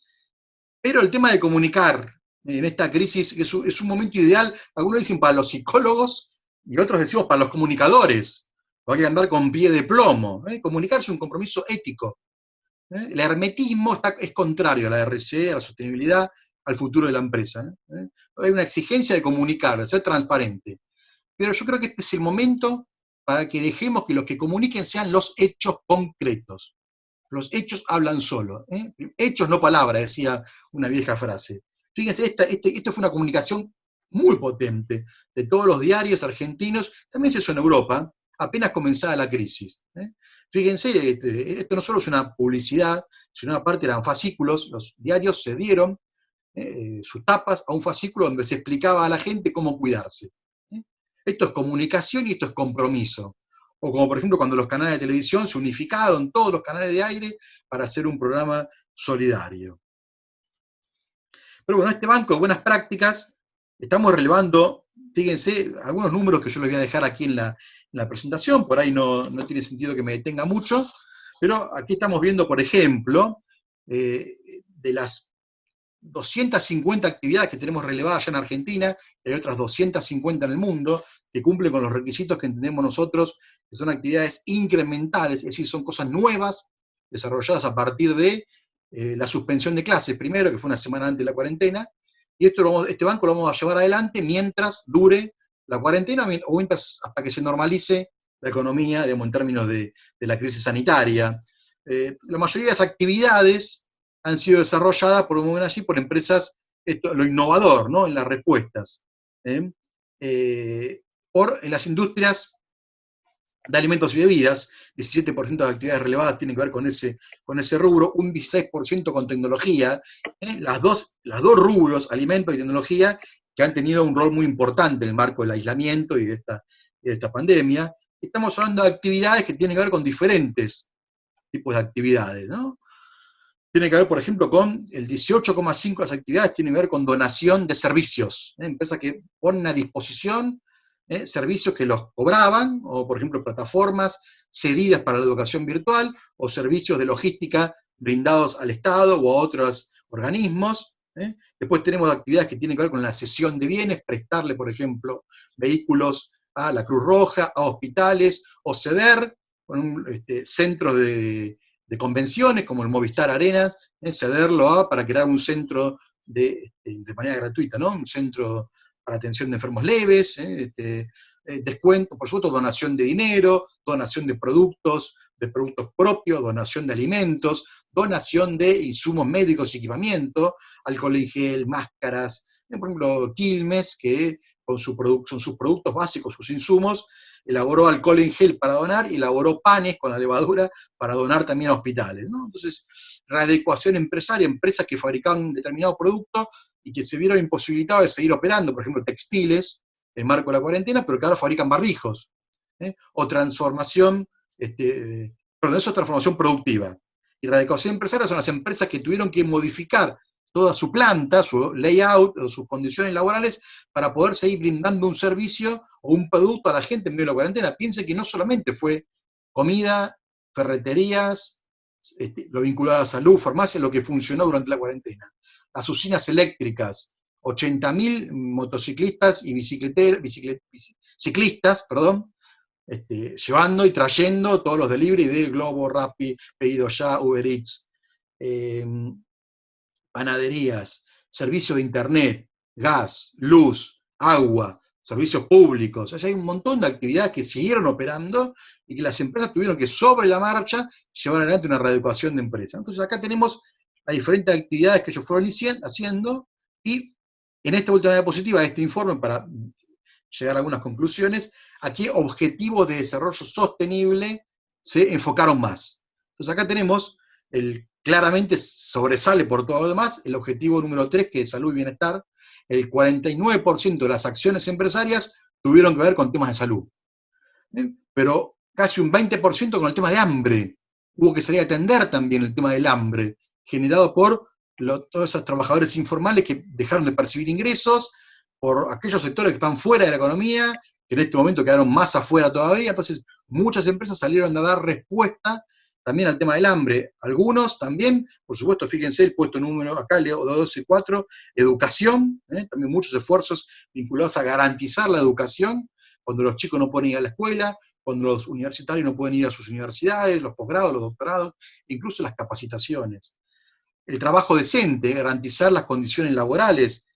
Pero el tema de comunicar en esta crisis es un momento ideal, algunos dicen para los psicólogos, y otros decimos para los comunicadores, hay que andar con pie de plomo. Comunicar es un compromiso ético. El hermetismo es contrario a la RC, a la sostenibilidad, al futuro de la empresa. Hay una exigencia de comunicar, de ser transparente. Pero yo creo que este es el momento para que dejemos que los que comuniquen sean los hechos concretos. Los hechos hablan solo. Hechos, no palabras, decía una vieja frase. Fíjense, esto fue una comunicación muy potente de todos los diarios argentinos, también se hizo en Europa, apenas comenzada la crisis. Fíjense, esto no solo es una publicidad, sino aparte eran fascículos, los diarios cedieron sus tapas a un fascículo donde se explicaba a la gente cómo cuidarse. Esto es comunicación y esto es compromiso. O como por ejemplo cuando los canales de televisión se unificaron, todos los canales de aire, para hacer un programa solidario. Pero bueno, este banco de buenas prácticas, estamos relevando, fíjense, algunos números que yo les voy a dejar aquí en la presentación, por ahí no tiene sentido que me detenga mucho, pero aquí estamos viendo, por ejemplo, de las 250 actividades que tenemos relevadas ya en Argentina, y hay otras 250 en el mundo, que cumplen con los requisitos que entendemos nosotros, que son actividades incrementales, es decir, son cosas nuevas, desarrolladas a partir de la suspensión de clases, primero, que fue una semana antes de la cuarentena, y este banco lo vamos a llevar adelante mientras dure la cuarentena, o mientras, hasta que se normalice la economía, digamos, en términos de la crisis sanitaria. La mayoría de las actividades han sido desarrolladas, por un allí, por empresas, lo innovador, ¿no? En las respuestas. En las industrias de alimentos y bebidas, 17% de las actividades relevadas tienen que ver con ese rubro, un 16% con tecnología, las dos rubros, alimentos y tecnología, que han tenido un rol muy importante en el marco del aislamiento y de esta pandemia. Estamos hablando de actividades que tienen que ver con diferentes tipos de actividades, ¿no? Tiene que ver, por ejemplo, con el 18,5% de las actividades tienen que ver con donación de servicios, empresas que ponen a disposición servicios que los cobraban, o por ejemplo plataformas cedidas para la educación virtual, o servicios de logística brindados al Estado o a otros organismos. Después tenemos actividades que tienen que ver con la cesión de bienes, prestarle, por ejemplo, vehículos a la Cruz Roja, a hospitales, o ceder con centros de convenciones, como el Movistar Arenas, cederlo para crear un centro de manera gratuita, ¿no? Un centro para atención de enfermos leves, descuento, por supuesto, donación de dinero, donación de productos propios, donación de alimentos, donación de insumos médicos y equipamiento, alcohol en gel, máscaras, por ejemplo, Quilmes, que son sus productos básicos, sus insumos, elaboró alcohol en gel para donar y elaboró panes con la levadura para donar también a hospitales, ¿no? Entonces, readecuación empresaria, empresas que fabricaban un determinado producto y que se vieron imposibilitados de seguir operando, por ejemplo, textiles, en marco de la cuarentena, pero que ahora fabrican barbijos, o transformación, perdón, eso es transformación productiva. Y readecuación empresaria son las empresas que tuvieron que modificar toda su planta, su layout, o sus condiciones laborales, para poder seguir brindando un servicio o un producto a la gente en medio de la cuarentena. Piense que no solamente fue comida, ferreterías, lo vinculado a la salud, farmacia, lo que funcionó durante la cuarentena. Las usinas eléctricas, 80.000 motociclistas y ciclistas, llevando y trayendo todos los delivery de Globo, Rappi, Pedido Ya, Uber Eats, panaderías, servicio de internet, gas, luz, agua, servicios públicos. O sea, hay un montón de actividades que siguieron operando y que las empresas tuvieron que, sobre la marcha, llevar adelante una readecuación de empresas. Entonces acá tenemos las diferentes actividades que ellos fueron haciendo, y en esta última diapositiva de este informe, para llegar a algunas conclusiones, a qué objetivos de desarrollo sostenible se enfocaron más. Entonces acá tenemos, claramente sobresale por todo lo demás, el objetivo número 3, que es salud y bienestar. El 49% de las acciones empresarias tuvieron que ver con temas de salud. Pero casi un 20% con el tema de hambre. Hubo que salir a atender también el tema del hambre, generado por todos esos trabajadores informales que dejaron de percibir ingresos, por aquellos sectores que están fuera de la economía, que en este momento quedaron más afuera todavía. Entonces, muchas empresas salieron a dar respuesta también al tema del hambre. Algunos también, por supuesto, fíjense el puesto número, acá leo 12.4, educación, también muchos esfuerzos vinculados a garantizar la educación, cuando los chicos no pueden ir a la escuela, cuando los universitarios no pueden ir a sus universidades, los posgrados, los doctorados, incluso las capacitaciones. El trabajo decente, garantizar las condiciones laborales,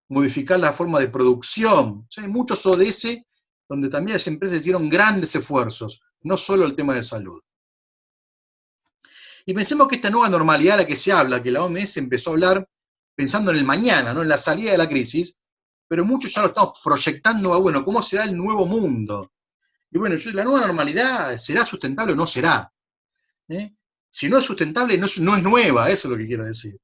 modificar la forma de producción. O sea, hay muchos ODS donde también las empresas hicieron grandes esfuerzos, no solo el tema de salud. Y pensemos que esta nueva normalidad a la que se habla, que la OMS empezó a hablar pensando en el mañana, ¿no? En la salida de la crisis, pero muchos ya lo estamos proyectando a, bueno, ¿cómo será el nuevo mundo? Y bueno, la nueva normalidad, ¿será sustentable o no será? Si no es sustentable, no es nueva, eso es lo que quiero decir.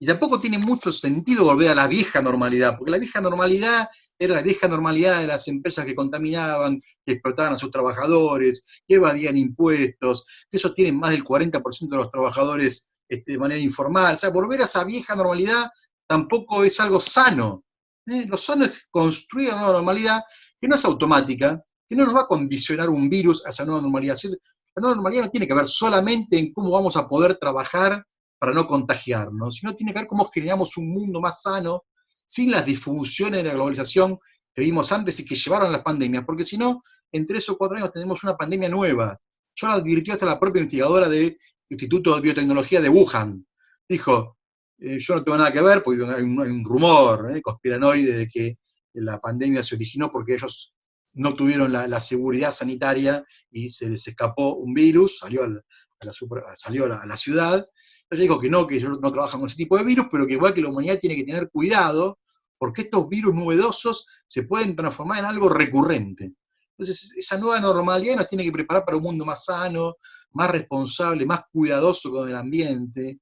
Y tampoco tiene mucho sentido volver a la vieja normalidad, porque la vieja normalidad era la vieja normalidad de las empresas que contaminaban, que explotaban a sus trabajadores, que evadían impuestos, que eso tienen más del 40% de los trabajadores de manera informal. O sea, volver a esa vieja normalidad tampoco es algo sano. Lo sano es construir una nueva normalidad que no es automática, que no nos va a condicionar un virus a esa nueva normalidad. La nueva normalidad no tiene que ver solamente en cómo vamos a poder trabajar para no contagiarnos, sino tiene que ver cómo generamos un mundo más sano, sin las disfunciones de la globalización que vimos antes y que llevaron a las pandemias, porque si no, en 3 o 4 años tenemos una pandemia nueva. Yo lo advirtió hasta la propia investigadora del Instituto de Biotecnología de Wuhan. Dijo, yo no tengo nada que ver, porque hay un rumor conspiranoide de que la pandemia se originó porque ellos no tuvieron la seguridad sanitaria y se les escapó un virus, salió a la ciudad. Yo digo que ellos no trabajan con ese tipo de virus, pero que igual que la humanidad tiene que tener cuidado, porque estos virus novedosos se pueden transformar en algo recurrente. Entonces, esa nueva normalidad nos tiene que preparar para un mundo más sano, más responsable, más cuidadoso con el ambiente,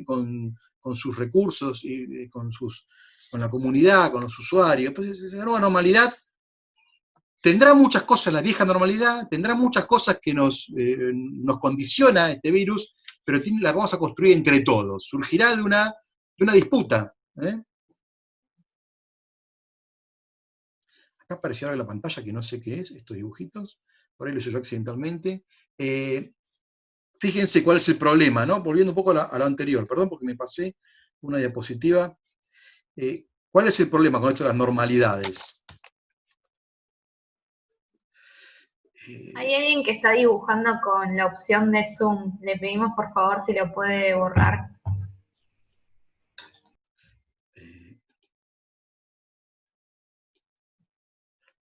con sus recursos, y con la comunidad, con los usuarios. Entonces, esa nueva normalidad tendrá muchas cosas, la vieja normalidad, tendrá muchas cosas que nos condiciona este virus, pero la vamos a construir entre todos. Surgirá de una disputa. Acá apareció ahora en la pantalla, que no sé qué es, estos dibujitos, por ahí lo hice yo accidentalmente. Fíjense cuál es el problema, ¿no? Volviendo un poco a lo anterior, perdón porque me pasé una diapositiva. ¿Cuál es el problema con esto de las normalidades? Hay alguien que está dibujando con la opción de Zoom. Le pedimos por favor si lo puede borrar.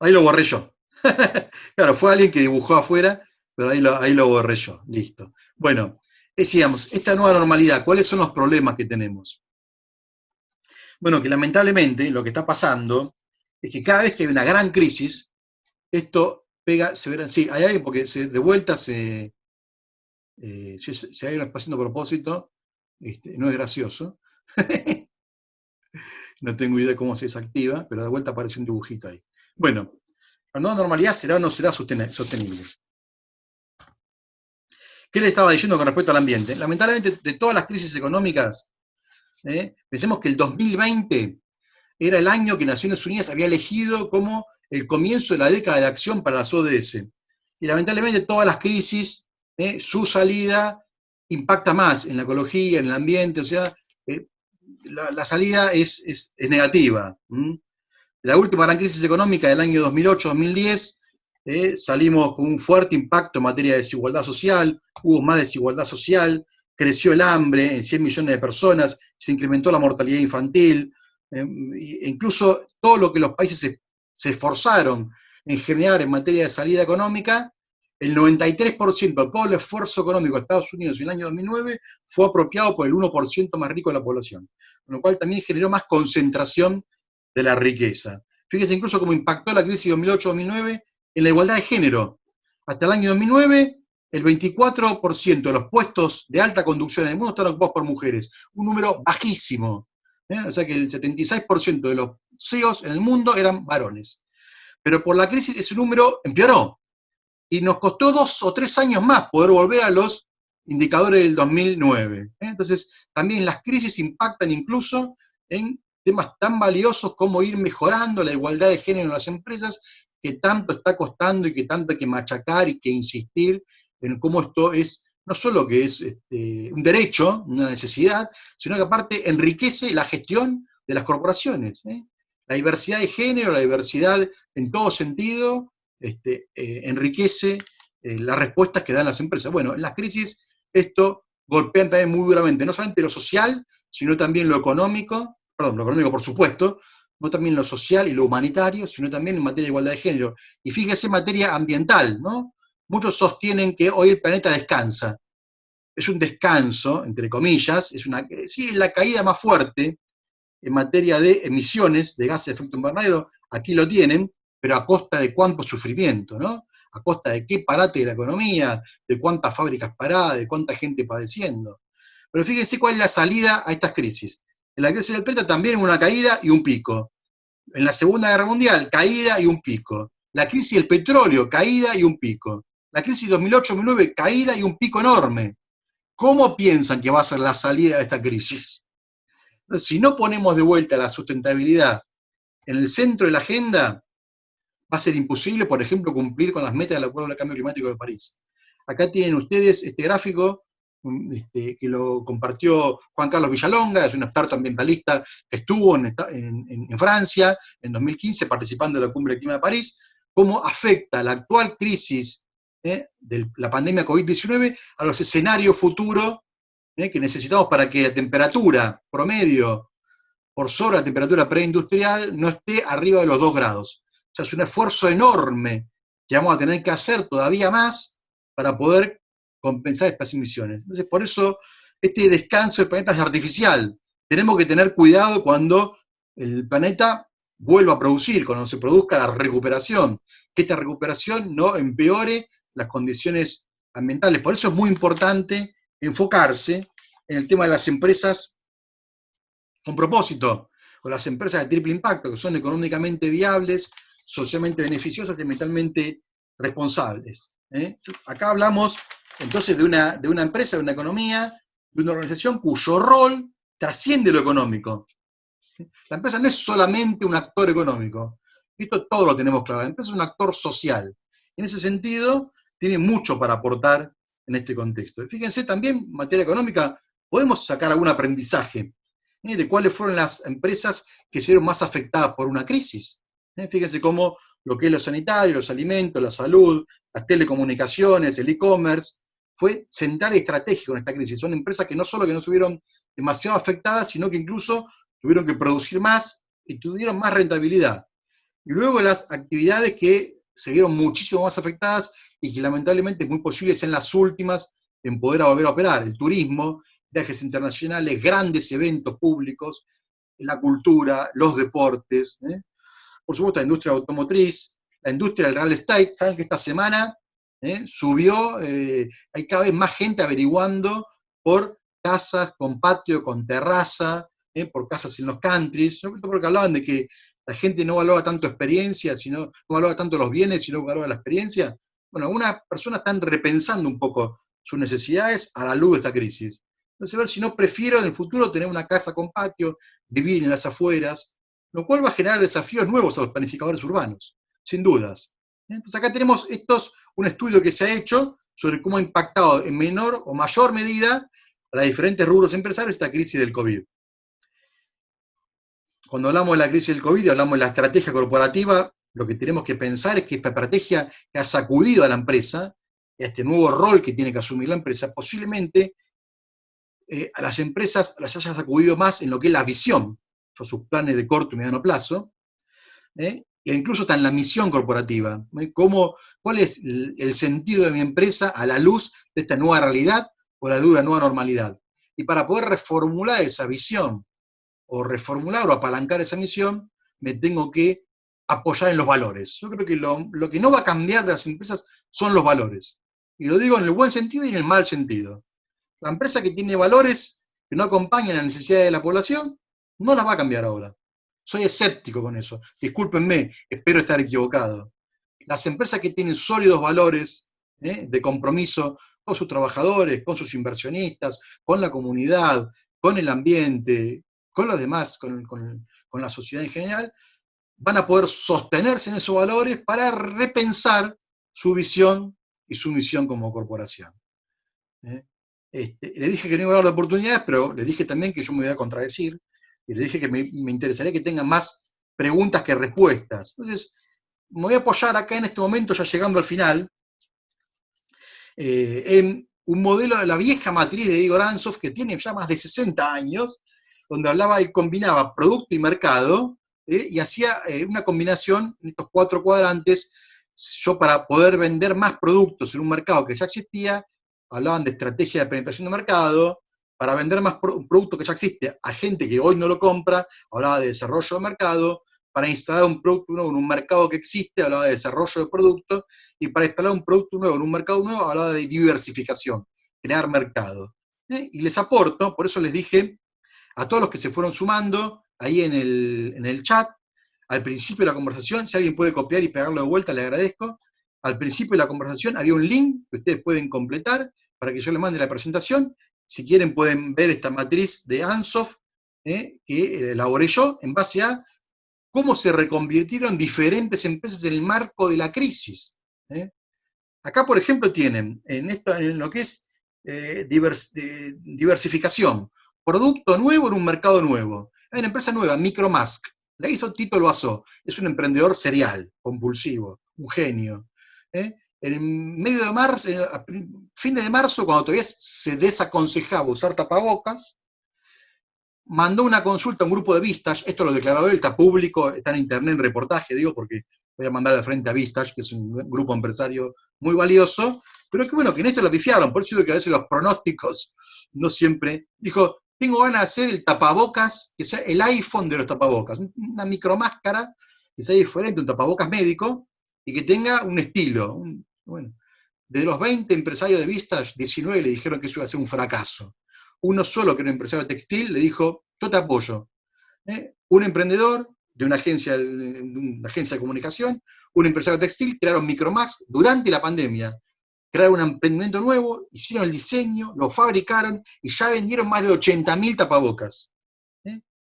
Ahí lo borré yo. Claro, fue alguien que dibujó afuera, pero ahí lo borré yo. Listo. Bueno, decíamos, esta nueva normalidad, ¿cuáles son los problemas que tenemos? Bueno, que lamentablemente lo que está pasando es que cada vez que hay una gran crisis, esto pega, sí, hay alguien porque de vuelta si alguien lo está haciendo a propósito, no es gracioso. No tengo idea de cómo se desactiva, pero de vuelta aparece un dibujito ahí. Bueno, la nueva normalidad será o no será sostenible. ¿Qué le estaba diciendo con respecto al ambiente? Lamentablemente, de todas las crisis económicas, pensemos que el 2020 era el año que Naciones Unidas había elegido como el comienzo de la década de acción para las ODS. Y lamentablemente todas las crisis, su salida impacta más en la ecología, en el ambiente, o sea, la salida es negativa. La última gran crisis económica del año 2008-2010, salimos con un fuerte impacto en materia de desigualdad social, hubo más desigualdad social, creció el hambre en 100 millones de personas, se incrementó la mortalidad infantil, incluso todo lo que los países se esforzaron en generar en materia de salida económica, el 93% de todo el esfuerzo económico de Estados Unidos en el año 2009 fue apropiado por el 1% más rico de la población, con lo cual también generó más concentración de la riqueza. Fíjense incluso cómo impactó la crisis de 2008-2009 en la igualdad de género. Hasta el año 2009, el 24% de los puestos de alta conducción en el mundo estaban ocupados por mujeres, un número bajísimo. O sea que el 76% de los CEOs en el mundo eran varones. Pero por la crisis ese número empeoró. Y nos costó 2 o 3 años más poder volver a los indicadores del 2009. Entonces, también las crisis impactan incluso en temas tan valiosos como ir mejorando la igualdad de género en las empresas, que tanto está costando y que tanto hay que machacar y que insistir en cómo esto es, no solo que es un derecho, una necesidad, sino que aparte enriquece la gestión de las corporaciones. La diversidad de género, la diversidad en todo sentido, enriquece las respuestas que dan las empresas. Bueno, en las crisis esto golpea también muy duramente, no solamente lo social, sino también lo económico por supuesto, no también lo social y lo humanitario, sino también en materia de igualdad de género. Y fíjese en materia ambiental, ¿no? Muchos sostienen que hoy el planeta descansa. Es un descanso, entre comillas, es la caída más fuerte en materia de emisiones de gases de efecto invernadero, aquí lo tienen, pero a costa de cuánto sufrimiento, ¿no? A costa de qué parate de la economía, de cuántas fábricas paradas, de cuánta gente padeciendo. Pero fíjense cuál es la salida a estas crisis. En la crisis del 30 también hubo una caída y un pico. En la Segunda Guerra Mundial, caída y un pico. La crisis del petróleo, caída y un pico. La crisis 2008-2009, caída y un pico enorme. ¿Cómo piensan que va a ser la salida de esta crisis? Entonces, si no ponemos de vuelta la sustentabilidad en el centro de la agenda, va a ser imposible, por ejemplo, cumplir con las metas del Acuerdo del Cambio Climático de París. Acá tienen ustedes este gráfico que lo compartió Juan Carlos Villalonga, es un experto ambientalista que estuvo en Francia en 2015 participando de la Cumbre del Clima de París, cómo afecta la actual crisis de la pandemia COVID-19 a los escenarios futuros que necesitamos para que la temperatura promedio por sobre la temperatura preindustrial no esté arriba de los 2 grados. O sea, es un esfuerzo enorme que vamos a tener que hacer todavía más para poder compensar estas emisiones. Entonces, por eso, este descanso del planeta es artificial. Tenemos que tener cuidado cuando el planeta vuelva a producir, cuando se produzca la recuperación, que esta recuperación no empeore las condiciones ambientales. Por eso es muy importante enfocarse en el tema de las empresas con propósito, o las empresas de triple impacto, que son económicamente viables, socialmente beneficiosas y ambientalmente responsables. Acá hablamos entonces de una empresa, de una economía, de una organización cuyo rol trasciende lo económico. La empresa no es solamente un actor económico, esto todo lo tenemos claro, la empresa es un actor social. En ese sentido, tiene mucho para aportar en este contexto. Y fíjense también, en materia económica, podemos sacar algún aprendizaje de cuáles fueron las empresas que se vieron más afectadas por una crisis. Fíjense cómo lo que es lo sanitario, los alimentos, la salud, las telecomunicaciones, el e-commerce, fue central y estratégico en esta crisis. Son empresas que no solo que no se vieron demasiado afectadas, sino que incluso tuvieron que producir más y tuvieron más rentabilidad. Y luego las actividades que se vieron muchísimo más afectadas y que lamentablemente es muy posible sean las últimas en poder volver a operar. El turismo, viajes internacionales, grandes eventos públicos, la cultura, los deportes, por supuesto la industria automotriz, la industria del real estate. Saben que esta semana subió, hay cada vez más gente averiguando por casas con patio, con terraza, por casas en los countries, ¿no? Porque hablaban de que la gente no valora tanto experiencia, no valora tanto los bienes, sino valora la experiencia. Bueno, algunas personas están repensando un poco sus necesidades a la luz de esta crisis. Entonces, a ver si no prefiero en el futuro tener una casa con patio, vivir en las afueras, lo cual va a generar desafíos nuevos a los planificadores urbanos, sin dudas. Entonces acá tenemos un estudio que se ha hecho sobre cómo ha impactado en menor o mayor medida a los diferentes rubros empresarios esta crisis del COVID. Cuando hablamos de la crisis del COVID, hablamos de la estrategia corporativa, lo que tenemos que pensar es que esta estrategia que ha sacudido a la empresa, a este nuevo rol que tiene que asumir la empresa, posiblemente a las empresas las haya sacudido más en lo que es la visión, son sus planes de corto y mediano plazo, e incluso está en la misión corporativa. ¿Cuál es el sentido de mi empresa a la luz de esta nueva realidad o la luz de la nueva normalidad? Y para poder reformular esa visión, o reformular o apalancar esa misión, me tengo que apoyar en los valores. Yo creo que lo que no va a cambiar de las empresas son los valores. Y lo digo en el buen sentido y en el mal sentido. La empresa que tiene valores que no acompañan las necesidades de la población, no las va a cambiar ahora. Soy escéptico con eso. Discúlpenme, espero estar equivocado. Las empresas que tienen sólidos valores de compromiso con sus trabajadores, con sus inversionistas, con la comunidad, con el ambiente, con los demás, con la sociedad en general, van a poder sostenerse en esos valores para repensar su visión y su misión como corporación. Le dije que no iba a hablar de oportunidades, pero le dije también que yo me voy a contradecir, y le dije que me interesaría que tengan más preguntas que respuestas. Entonces, me voy a apoyar acá en este momento, ya llegando al final, en un modelo de la vieja matriz de Igor Ansoff, que tiene ya más de 60 años, donde hablaba y combinaba producto y mercado, y hacía una combinación en estos 4 cuadrantes. Yo, para poder vender más productos en un mercado que ya existía, hablaban de estrategia de penetración de mercado. Para vender más un producto que ya existe a gente que hoy no lo compra, hablaba de desarrollo de mercado. para instalar un producto nuevo en un mercado que existe, hablaba de desarrollo de producto, y para instalar un producto nuevo en un mercado nuevo, hablaba de diversificación, crear mercado. Y les aporto, por eso les dije a todos los que se fueron sumando, ahí en el chat, al principio de la conversación, si alguien puede copiar y pegarlo de vuelta, le agradezco. Al principio de la conversación había un link que ustedes pueden completar para que yo les mande la presentación. Si quieren pueden ver esta matriz de Ansoff, que elaboré yo, en base a cómo se reconvirtieron diferentes empresas en el marco de la crisis. Acá, por ejemplo, tienen, en lo que es diversificación, producto nuevo en un mercado nuevo. Hay una empresa nueva, Micromask, la hizo Tito Loazó, es un emprendedor serial, compulsivo, un genio. En medio de marzo, a fines de marzo, cuando todavía se desaconsejaba usar tapabocas, mandó una consulta a un grupo de Vistage, esto lo declaró él, está público, está en internet en reportaje, digo, porque voy a mandar al frente a Vistage, que es un grupo empresario muy valioso, pero que bueno, que en esto lo pifiaron, por eso digo que a veces los pronósticos no siempre. Dijo, tengo ganas de hacer el tapabocas, que sea el iPhone de los tapabocas, una micromáscara, que sea diferente, un tapabocas médico, y que tenga un estilo. Bueno, de los 20 empresarios de Vistage, 19 le dijeron que eso iba a ser un fracaso. Uno solo, que era un empresario textil, le dijo, yo te apoyo. Un emprendedor de una agencia de comunicación, un empresario textil, crearon Micromask durante la pandemia. Crearon un emprendimiento nuevo, hicieron el diseño, lo fabricaron y ya vendieron más de 80.000 tapabocas.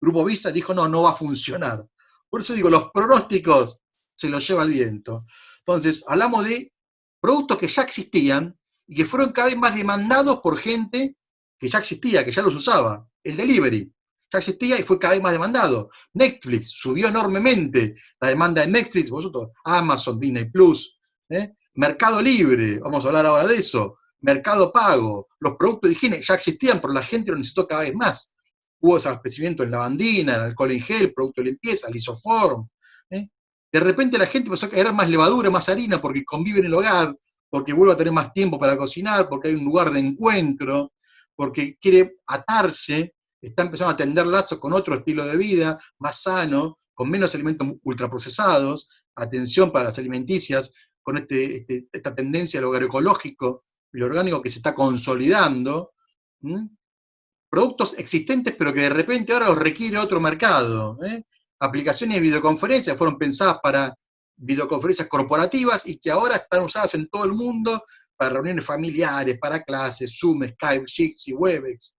Grupo Vista dijo, no va a funcionar. Por eso digo, los pronósticos se los lleva el viento. Entonces, hablamos de productos que ya existían y que fueron cada vez más demandados por gente que ya existía, que ya los usaba. El delivery ya existía y fue cada vez más demandado. Netflix subió enormemente la demanda de Netflix, vosotros, Amazon, Disney Plus, Mercado Libre, vamos a hablar ahora de eso, Mercado Pago, los productos de higiene ya existían, pero la gente lo necesitó cada vez más. Hubo desabastecimiento en lavandina, en alcohol en gel, producto de limpieza, Lisoform. De repente la gente empezó a querer más levadura, más harina, porque convive en el hogar, porque vuelve a tener más tiempo para cocinar, porque hay un lugar de encuentro, porque quiere atarse, está empezando a tender lazos con otro estilo de vida, más sano, con menos alimentos ultraprocesados, atención para las alimenticias, con esta tendencia a lo agroecológico y lo orgánico que se está consolidando. Productos existentes, pero que de repente ahora los requiere otro mercado. Aplicaciones de videoconferencias fueron pensadas para videoconferencias corporativas y que ahora están usadas en todo el mundo para reuniones familiares, para clases, Zoom, Skype, Jitsi, Webex.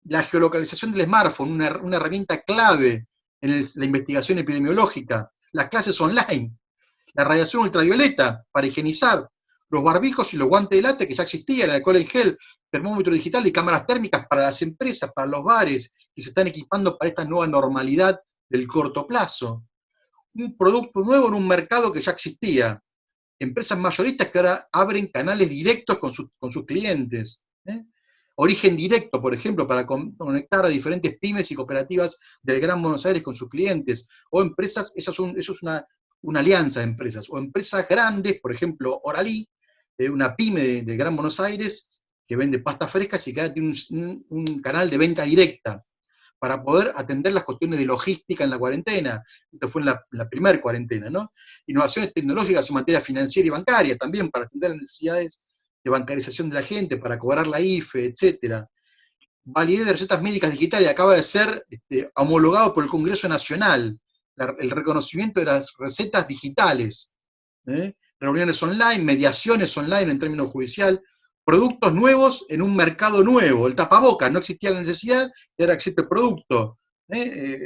La geolocalización del smartphone, una herramienta clave en la investigación epidemiológica. Las clases online, la radiación ultravioleta para higienizar, los barbijos y los guantes de látex que ya existían, el alcohol en gel, termómetro digital y cámaras térmicas para las empresas, para los bares, que se están equipando para esta nueva normalidad del corto plazo. Un producto nuevo en un mercado que ya existía. Empresas mayoristas que ahora abren canales directos con sus clientes. Origen directo, por ejemplo, para conectar a diferentes pymes y cooperativas del Gran Buenos Aires con sus clientes. O empresas, eso es una alianza de empresas. O empresas grandes, por ejemplo, Oralí, una pyme del Gran Buenos Aires, que vende pastas frescas y que tiene un canal de venta directa para poder atender las cuestiones de logística en la cuarentena. Esto fue en la primera cuarentena, ¿no? Innovaciones tecnológicas en materia financiera y bancaria también, para atender las necesidades de bancarización de la gente, para cobrar la IFE, etc. Validez de recetas médicas digitales, acaba de ser homologado por el Congreso Nacional, el reconocimiento de las recetas digitales. Reuniones online, mediaciones online en términos judicial, productos nuevos en un mercado nuevo. El tapabocas, no existía la necesidad, y ahora existe el producto.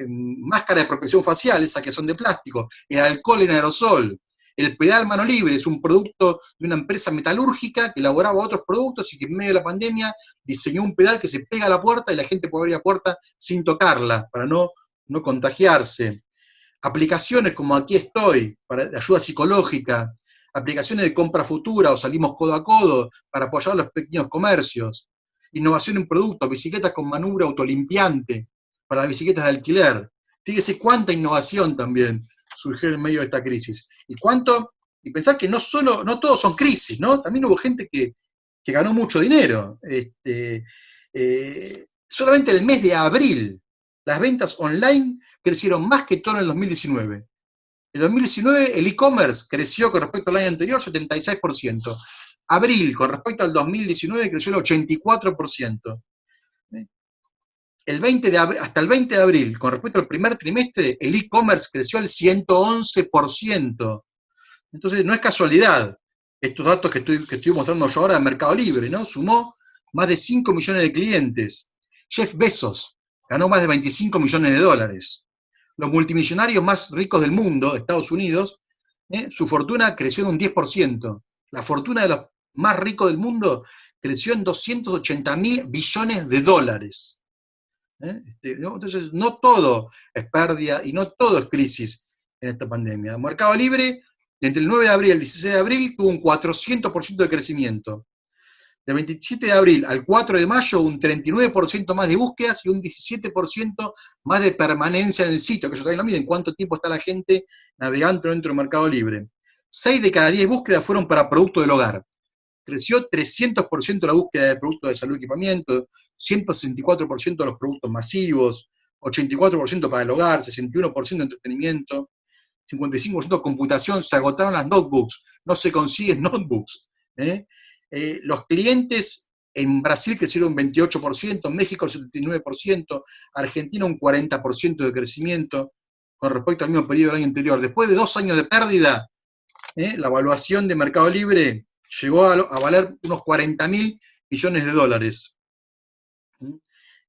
Máscaras de protección facial, esas que son de plástico. El alcohol en aerosol. El pedal mano libre es un producto de una empresa metalúrgica que elaboraba otros productos y que en medio de la pandemia diseñó un pedal que se pega a la puerta y la gente puede abrir la puerta sin tocarla, para no contagiarse. Aplicaciones como Aquí Estoy, para ayuda psicológica. Aplicaciones de compra futura o salimos codo a codo para apoyar a los pequeños comercios. Innovación en productos, bicicletas con manubrio autolimpiante para las bicicletas de alquiler. Fíjese cuánta innovación también surgió en medio de esta crisis. Y pensar que no todos son crisis, ¿no? También hubo gente que ganó mucho dinero. Solamente en el mes de abril, las ventas online crecieron más que todo en el 2019. En 2019 el e-commerce creció con respecto al año anterior 76%. Abril, con respecto al 2019, creció el 84%. Hasta el 20 de abril, con respecto al primer trimestre, el e-commerce creció al 111%. Entonces, no es casualidad estos datos que estoy mostrando yo ahora de Mercado Libre, ¿no? Sumó más de 5 millones de clientes. Jeff Bezos ganó más de 25 millones de dólares. Los multimillonarios más ricos del mundo, Estados Unidos, su fortuna creció en un 10%. La fortuna de los más ricos del mundo creció en 280.000 billones de dólares. ¿No? Entonces, no todo es pérdida y no todo es crisis en esta pandemia. Mercado Libre, entre el 9 de abril y el 16 de abril, tuvo un 400% de crecimiento. Del 27 de abril al 4 de mayo, un 39% más de búsquedas y un 17% más de permanencia en el sitio, que eso también lo miden, cuánto tiempo está la gente navegando dentro del Mercado Libre. 6 de cada 10 búsquedas fueron para productos del hogar. Creció 300% la búsqueda de productos de salud y equipamiento, 164% de los productos masivos, 84% para el hogar, 61% de entretenimiento, 55% de computación, se agotaron las notebooks, no se consiguen notebooks. Los clientes en Brasil crecieron un 28%, México el 79%, Argentina un 40% de crecimiento con respecto al mismo periodo del año anterior. Después de 2 años de pérdida, la evaluación de Mercado Libre llegó a valer unos 40.000 millones de dólares.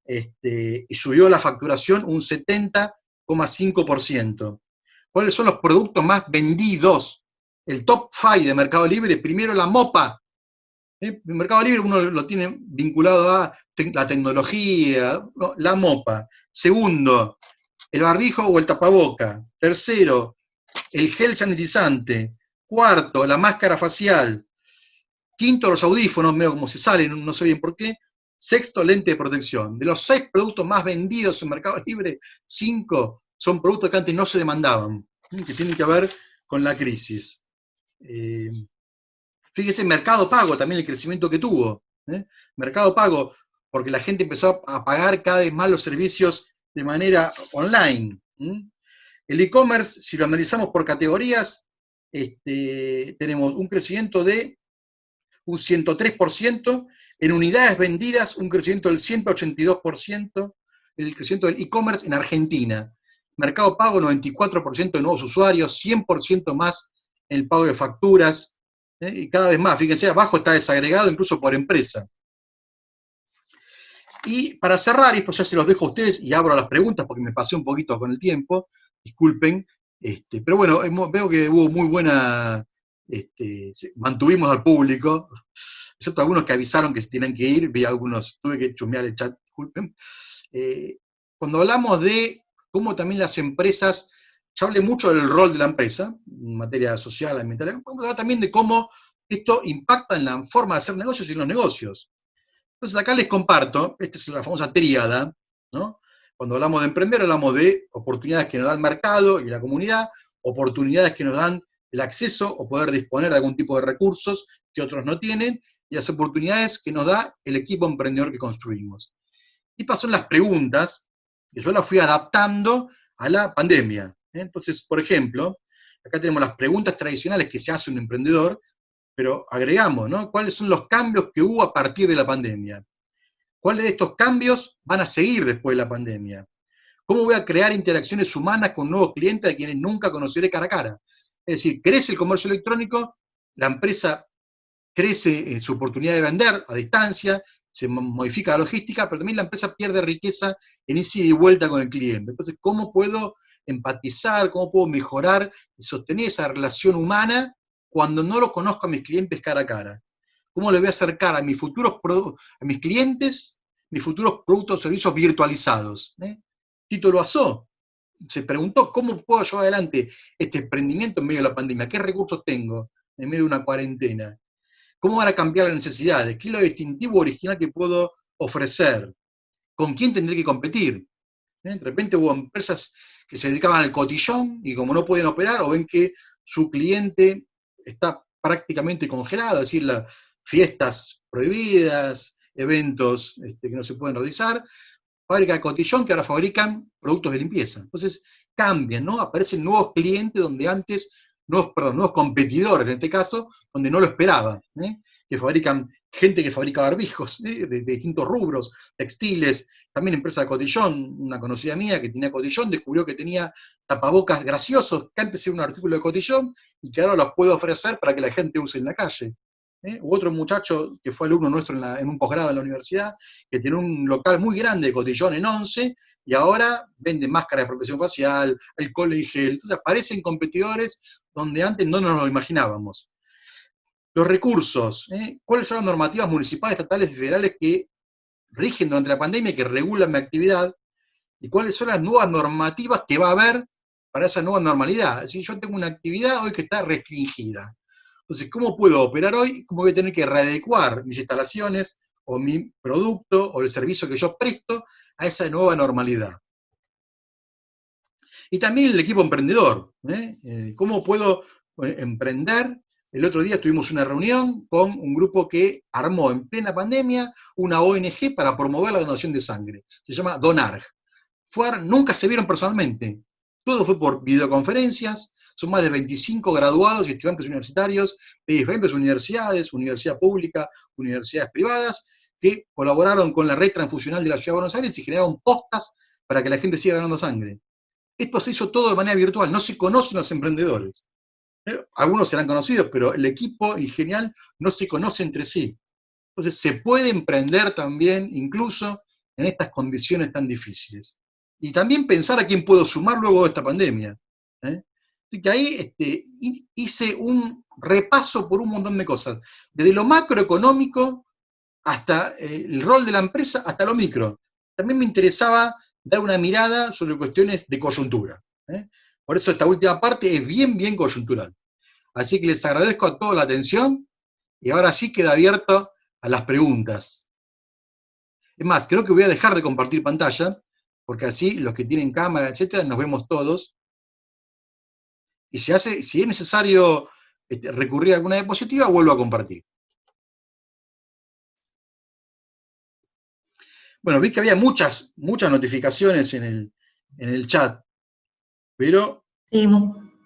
Y subió la facturación un 70,5%. ¿Cuáles son los productos más vendidos? El top 5 de Mercado Libre, primero la mopa. El Mercado Libre uno lo tiene vinculado a la tecnología, ¿no? La mopa. Segundo, el barbijo o el tapaboca. Tercero, el gel sanitizante. Cuarto, la máscara facial. Quinto, los audífonos, medio como se salen, no sé bien por qué. Sexto, lente de protección. De los 6 productos más vendidos en Mercado Libre, 5 son productos que antes no se demandaban, que tienen que ver con la crisis. Fíjese, Mercado Pago también el crecimiento que tuvo. Mercado Pago, porque la gente empezó a pagar cada vez más los servicios de manera online. El e-commerce, si lo analizamos por categorías, tenemos un crecimiento de un 103%, en unidades vendidas un crecimiento del 182%, el crecimiento del e-commerce en Argentina. Mercado Pago, 94% de nuevos usuarios, 100% más en el pago de facturas, y cada vez más, fíjense, abajo está desagregado incluso por empresa. Y para cerrar, y esto ya se los dejo a ustedes y abro las preguntas porque me pasé un poquito con el tiempo, disculpen, pero bueno, veo que hubo muy buena, mantuvimos al público, excepto algunos que avisaron que se tienen que ir, vi algunos, tuve que chusmear el chat, disculpen. Cuando hablamos de cómo también las empresas, ya hablé mucho del rol de la empresa, en materia social, ambiental, vamos a hablar también de cómo esto impacta en la forma de hacer negocios y en los negocios. Entonces acá les comparto, esta es la famosa tríada, ¿no? Cuando hablamos de emprender, hablamos de oportunidades que nos da el mercado y la comunidad, oportunidades que nos dan el acceso o poder disponer de algún tipo de recursos que otros no tienen, y las oportunidades que nos da el equipo emprendedor que construimos. Y pasan las preguntas, que yo las fui adaptando a la pandemia. Entonces, por ejemplo, acá tenemos las preguntas tradicionales que se hace un emprendedor, pero agregamos, ¿no? ¿Cuáles son los cambios que hubo a partir de la pandemia? ¿Cuáles de estos cambios van a seguir después de la pandemia? ¿Cómo voy a crear interacciones humanas con nuevos clientes a quienes nunca conoceré cara a cara? Es decir, crece el comercio electrónico, la empresa crece en su oportunidad de vender a distancia, se modifica la logística, pero también la empresa pierde riqueza en irse de vuelta con el cliente. Entonces, ¿cómo puedo empatizar, cómo puedo mejorar y sostener esa relación humana cuando no lo conozco a mis clientes cara a cara? ¿Cómo le voy a acercar a mis clientes mis futuros productos o servicios virtualizados? Tito Loazó se preguntó, ¿cómo puedo llevar adelante este emprendimiento en medio de la pandemia? ¿Qué recursos tengo en medio de una cuarentena? ¿Cómo van a cambiar las necesidades? ¿Qué es lo distintivo original que puedo ofrecer? ¿Con quién tendré que competir? De repente hubo empresas que se dedicaban al cotillón y como no pueden operar o ven que su cliente está prácticamente congelado, es decir, fiestas prohibidas, eventos que no se pueden realizar, fábrica de cotillón que ahora fabrican productos de limpieza. Entonces cambian, ¿no? Aparecen nuevos clientes donde antes, nuevos competidores en este caso, donde no lo esperaban, que fabrican, gente que fabrica barbijos, de distintos rubros, textiles, también empresa de cotillón, una conocida mía que tenía cotillón, descubrió que tenía tapabocas graciosos, que antes era un artículo de cotillón, y que ahora los puede ofrecer para que la gente use en la calle. U otro muchacho que fue alumno nuestro en un posgrado en la universidad, que tiene un local muy grande de cotillón en Once, y ahora vende máscaras de protección facial, alcohol y gel. Entonces aparecen competidores donde antes no nos lo imaginábamos. Los recursos, ¿cuáles son las normativas municipales, estatales y federales que rigen durante la pandemia y que regulan mi actividad? ¿Y cuáles son las nuevas normativas que va a haber para esa nueva normalidad? Si yo tengo una actividad hoy que está restringida, entonces, ¿cómo puedo operar hoy? ¿Cómo voy a tener que readecuar mis instalaciones o mi producto o el servicio que yo presto a esa nueva normalidad? Y también el equipo emprendedor. ¿Cómo puedo emprender? El otro día tuvimos una reunión con un grupo que armó en plena pandemia una ONG para promover la donación de sangre. Se llama Donarg. Nunca se vieron personalmente. Todo fue por videoconferencias. Son más de 25 graduados y estudiantes universitarios de diferentes universidades, universidad pública, universidades privadas, que colaboraron con la red transfusional de la Ciudad de Buenos Aires y generaron postas para que la gente siga donando sangre. Esto se hizo todo de manera virtual, no se conocen los emprendedores. Algunos serán conocidos, pero el equipo en general no se conoce entre sí. Entonces se puede emprender también, incluso en estas condiciones tan difíciles. Y también pensar a quién puedo sumar luego de esta pandemia. Así que ahí hice un repaso por un montón de cosas, desde lo macroeconómico hasta el rol de la empresa, hasta lo micro. También me interesaba dar una mirada sobre cuestiones de coyuntura. Por eso esta última parte es bien coyuntural. Así que les agradezco a todos la atención, y ahora sí queda abierto a las preguntas. Es más, creo que voy a dejar de compartir pantalla, porque así los que tienen cámara, etcétera, nos vemos todos. Y si es necesario recurrir a alguna diapositiva, vuelvo a compartir. Bueno, vi que había muchas notificaciones en el chat, pero... Sí,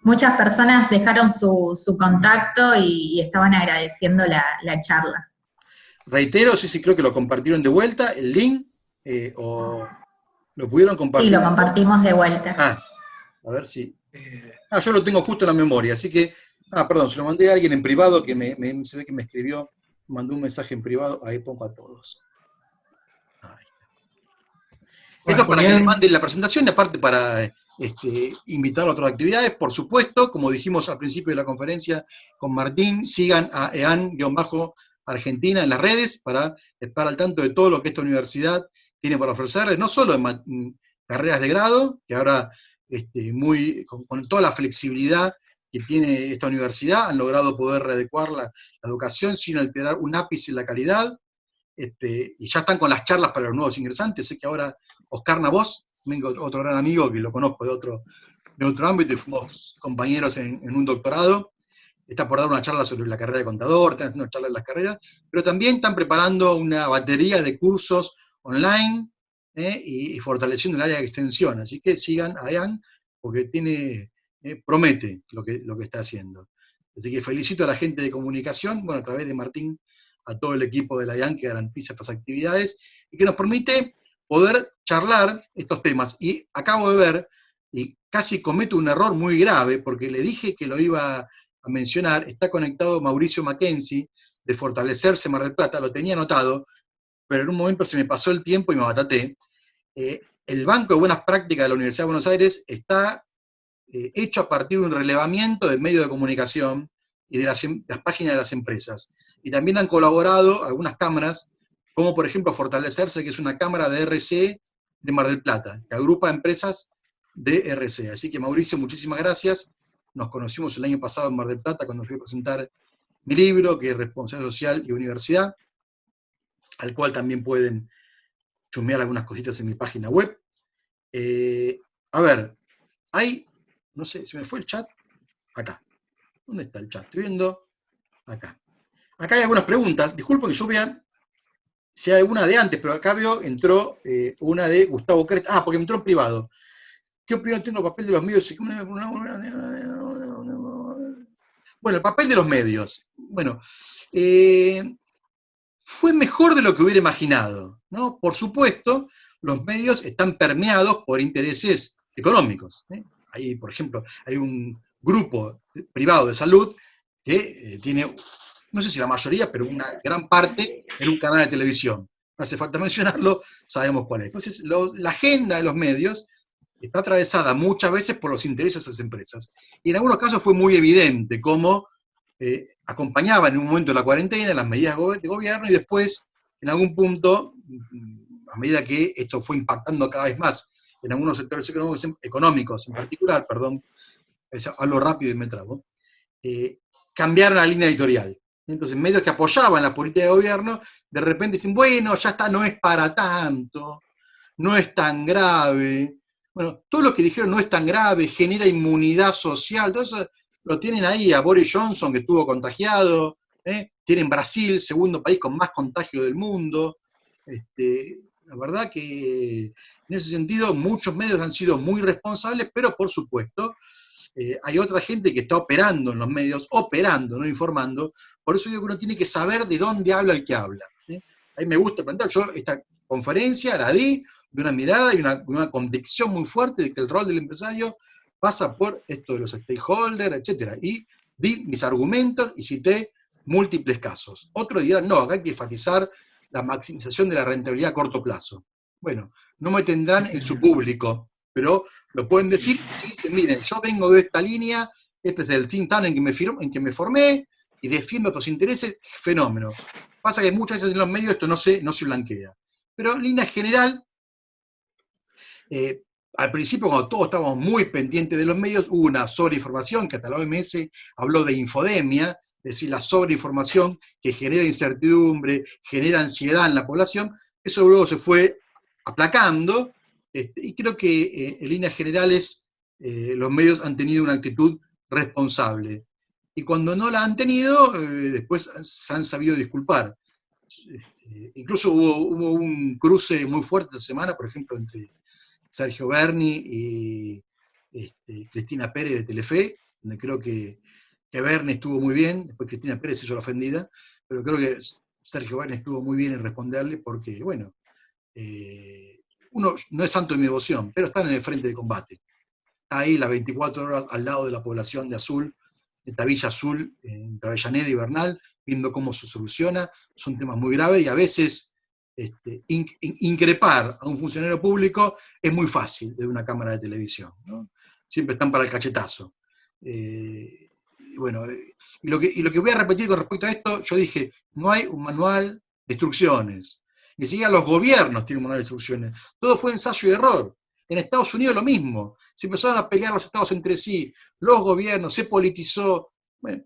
muchas personas dejaron su contacto y estaban agradeciendo la charla. Reitero, sí, creo que lo compartieron de vuelta, el link, o lo pudieron compartir. Sí, lo compartimos de vuelta. A ver si... yo lo tengo justo en la memoria, así que... perdón, se lo mandé a alguien en privado que se ve que me escribió, mandó un mensaje en privado, ahí pongo a todos. Ahí está. Esto es para que le manden la presentación, y aparte para invitar a otras actividades, por supuesto, como dijimos al principio de la conferencia con Martín, sigan a EAN-Argentina en las redes para estar al tanto de todo lo que esta universidad tiene para ofrecerles, no solo en carreras de grado, que ahora con toda la flexibilidad que tiene esta universidad, han logrado poder readecuar la educación sin alterar un ápice en la calidad, y ya están con las charlas para los nuevos ingresantes. Sé que ahora Oscar Navos, otro gran amigo que lo conozco de otro ámbito, y fuimos compañeros en un doctorado, está por dar una charla sobre la carrera de contador, están haciendo charlas en las carreras, pero también están preparando una batería de cursos online, y fortaleciendo el área de extensión. Así que sigan a EAN, porque promete lo que está haciendo. Así que felicito a la gente de comunicación, bueno, a través de Martín, a todo el equipo de la EAN que garantiza estas actividades, y que nos permite poder charlar estos temas. Y acabo de ver, y casi cometo un error muy grave, porque le dije que lo iba a mencionar, está conectado Mauricio Mackenzie, de Fortalecerse Mar del Plata, lo tenía anotado, pero en un momento se me pasó el tiempo y me bataté. El Banco de Buenas Prácticas de la Universidad de Buenos Aires está hecho a partir de un relevamiento de medios de comunicación y de las páginas de las empresas. Y también han colaborado algunas cámaras, como por ejemplo Fortalecerse, que es una cámara de RC de Mar del Plata, que agrupa empresas de RC. Así que Mauricio, muchísimas gracias. Nos conocimos el año pasado en Mar del Plata cuando fui a presentar mi libro, que es Responsabilidad Social y Universidad, al cual también pueden chusmear algunas cositas en mi página web. A ver, no sé, ¿se me fue el chat? Acá. ¿Dónde está el chat? Estoy viendo acá. Acá hay algunas preguntas. Disculpen que yo vea si hay alguna de antes, pero acá veo, entró una de Gustavo Cresta. Porque entró en privado. ¿Qué opinión tengo del papel de los medios? Bueno, el papel de los medios. Bueno, fue mejor de lo que hubiera imaginado, ¿no? Por supuesto, los medios están permeados por intereses económicos. Ahí, por ejemplo, hay un grupo privado de salud que tiene, no sé si la mayoría, pero una gran parte en un canal de televisión. No hace falta mencionarlo, sabemos cuál es. Entonces, la agenda de los medios está atravesada muchas veces por los intereses de esas empresas. Y en algunos casos fue muy evidente cómo acompañaban en un momento de la cuarentena las medidas de gobierno y después, en algún punto, a medida que esto fue impactando cada vez más en algunos sectores económicos en particular, perdón, hablo rápido y me trabo, cambiaron la línea editorial. Entonces, medios que apoyaban la política de gobierno, de repente dicen, bueno, ya está, no es para tanto, no es tan grave. Bueno, todo lo que dijeron no es tan grave, genera inmunidad social, todo eso lo tienen ahí a Boris Johnson, que estuvo contagiado, tienen Brasil, segundo país con más contagio del mundo. La verdad que en ese sentido muchos medios han sido muy responsables, pero por supuesto hay otra gente que está operando en los medios, operando, no informando. Por eso digo que uno tiene que saber de dónde habla el que habla. A mí me gusta plantear, yo esta conferencia la di de una mirada y una convicción muy fuerte de que el rol del empresario pasa por esto de los stakeholders, etc. Y di mis argumentos y cité múltiples casos. Otros dirán, no, acá hay que enfatizar la maximización de la rentabilidad a corto plazo. Bueno, no me tendrán en su público, pero lo pueden decir si dicen, miren, yo vengo de esta línea, este es del think tank en que me formé, y defiendo otros intereses, fenómeno. Pasa que muchas veces en los medios esto no se blanquea. Pero en línea general, al principio, cuando todos estábamos muy pendientes de los medios, hubo una sobreinformación, que hasta la OMS habló de infodemia, es decir, la sobreinformación que genera incertidumbre, genera ansiedad en la población. Eso luego se fue aplacando, y creo que en líneas generales los medios han tenido una actitud responsable. Y cuando no la han tenido, después se han sabido disculpar. Incluso hubo un cruce muy fuerte esta semana, por ejemplo, entre Sergio Berni y Cristina Pérez de Telefe, donde creo que Berni estuvo muy bien, después Cristina Pérez se hizo la ofendida, pero creo que Sergio Berni estuvo muy bien en responderle porque, bueno, uno no es santo de mi devoción, pero están en el frente de combate. Está ahí las 24 horas al lado de la población de Azul, de esta Villa Azul, entre Avellaneda y Bernal, viendo cómo se soluciona. Son temas muy graves y a veces increpar a un funcionario público es muy fácil desde una cámara de televisión, ¿no? Siempre están para el cachetazo. Y lo que voy a repetir con respecto a esto, yo dije, no hay un manual de instrucciones. Ni siquiera los gobiernos tienen un manual de instrucciones. Todo fue ensayo y error. En Estados Unidos lo mismo. Se empezaron a pelear los estados entre sí, los gobiernos, se politizó. Bueno,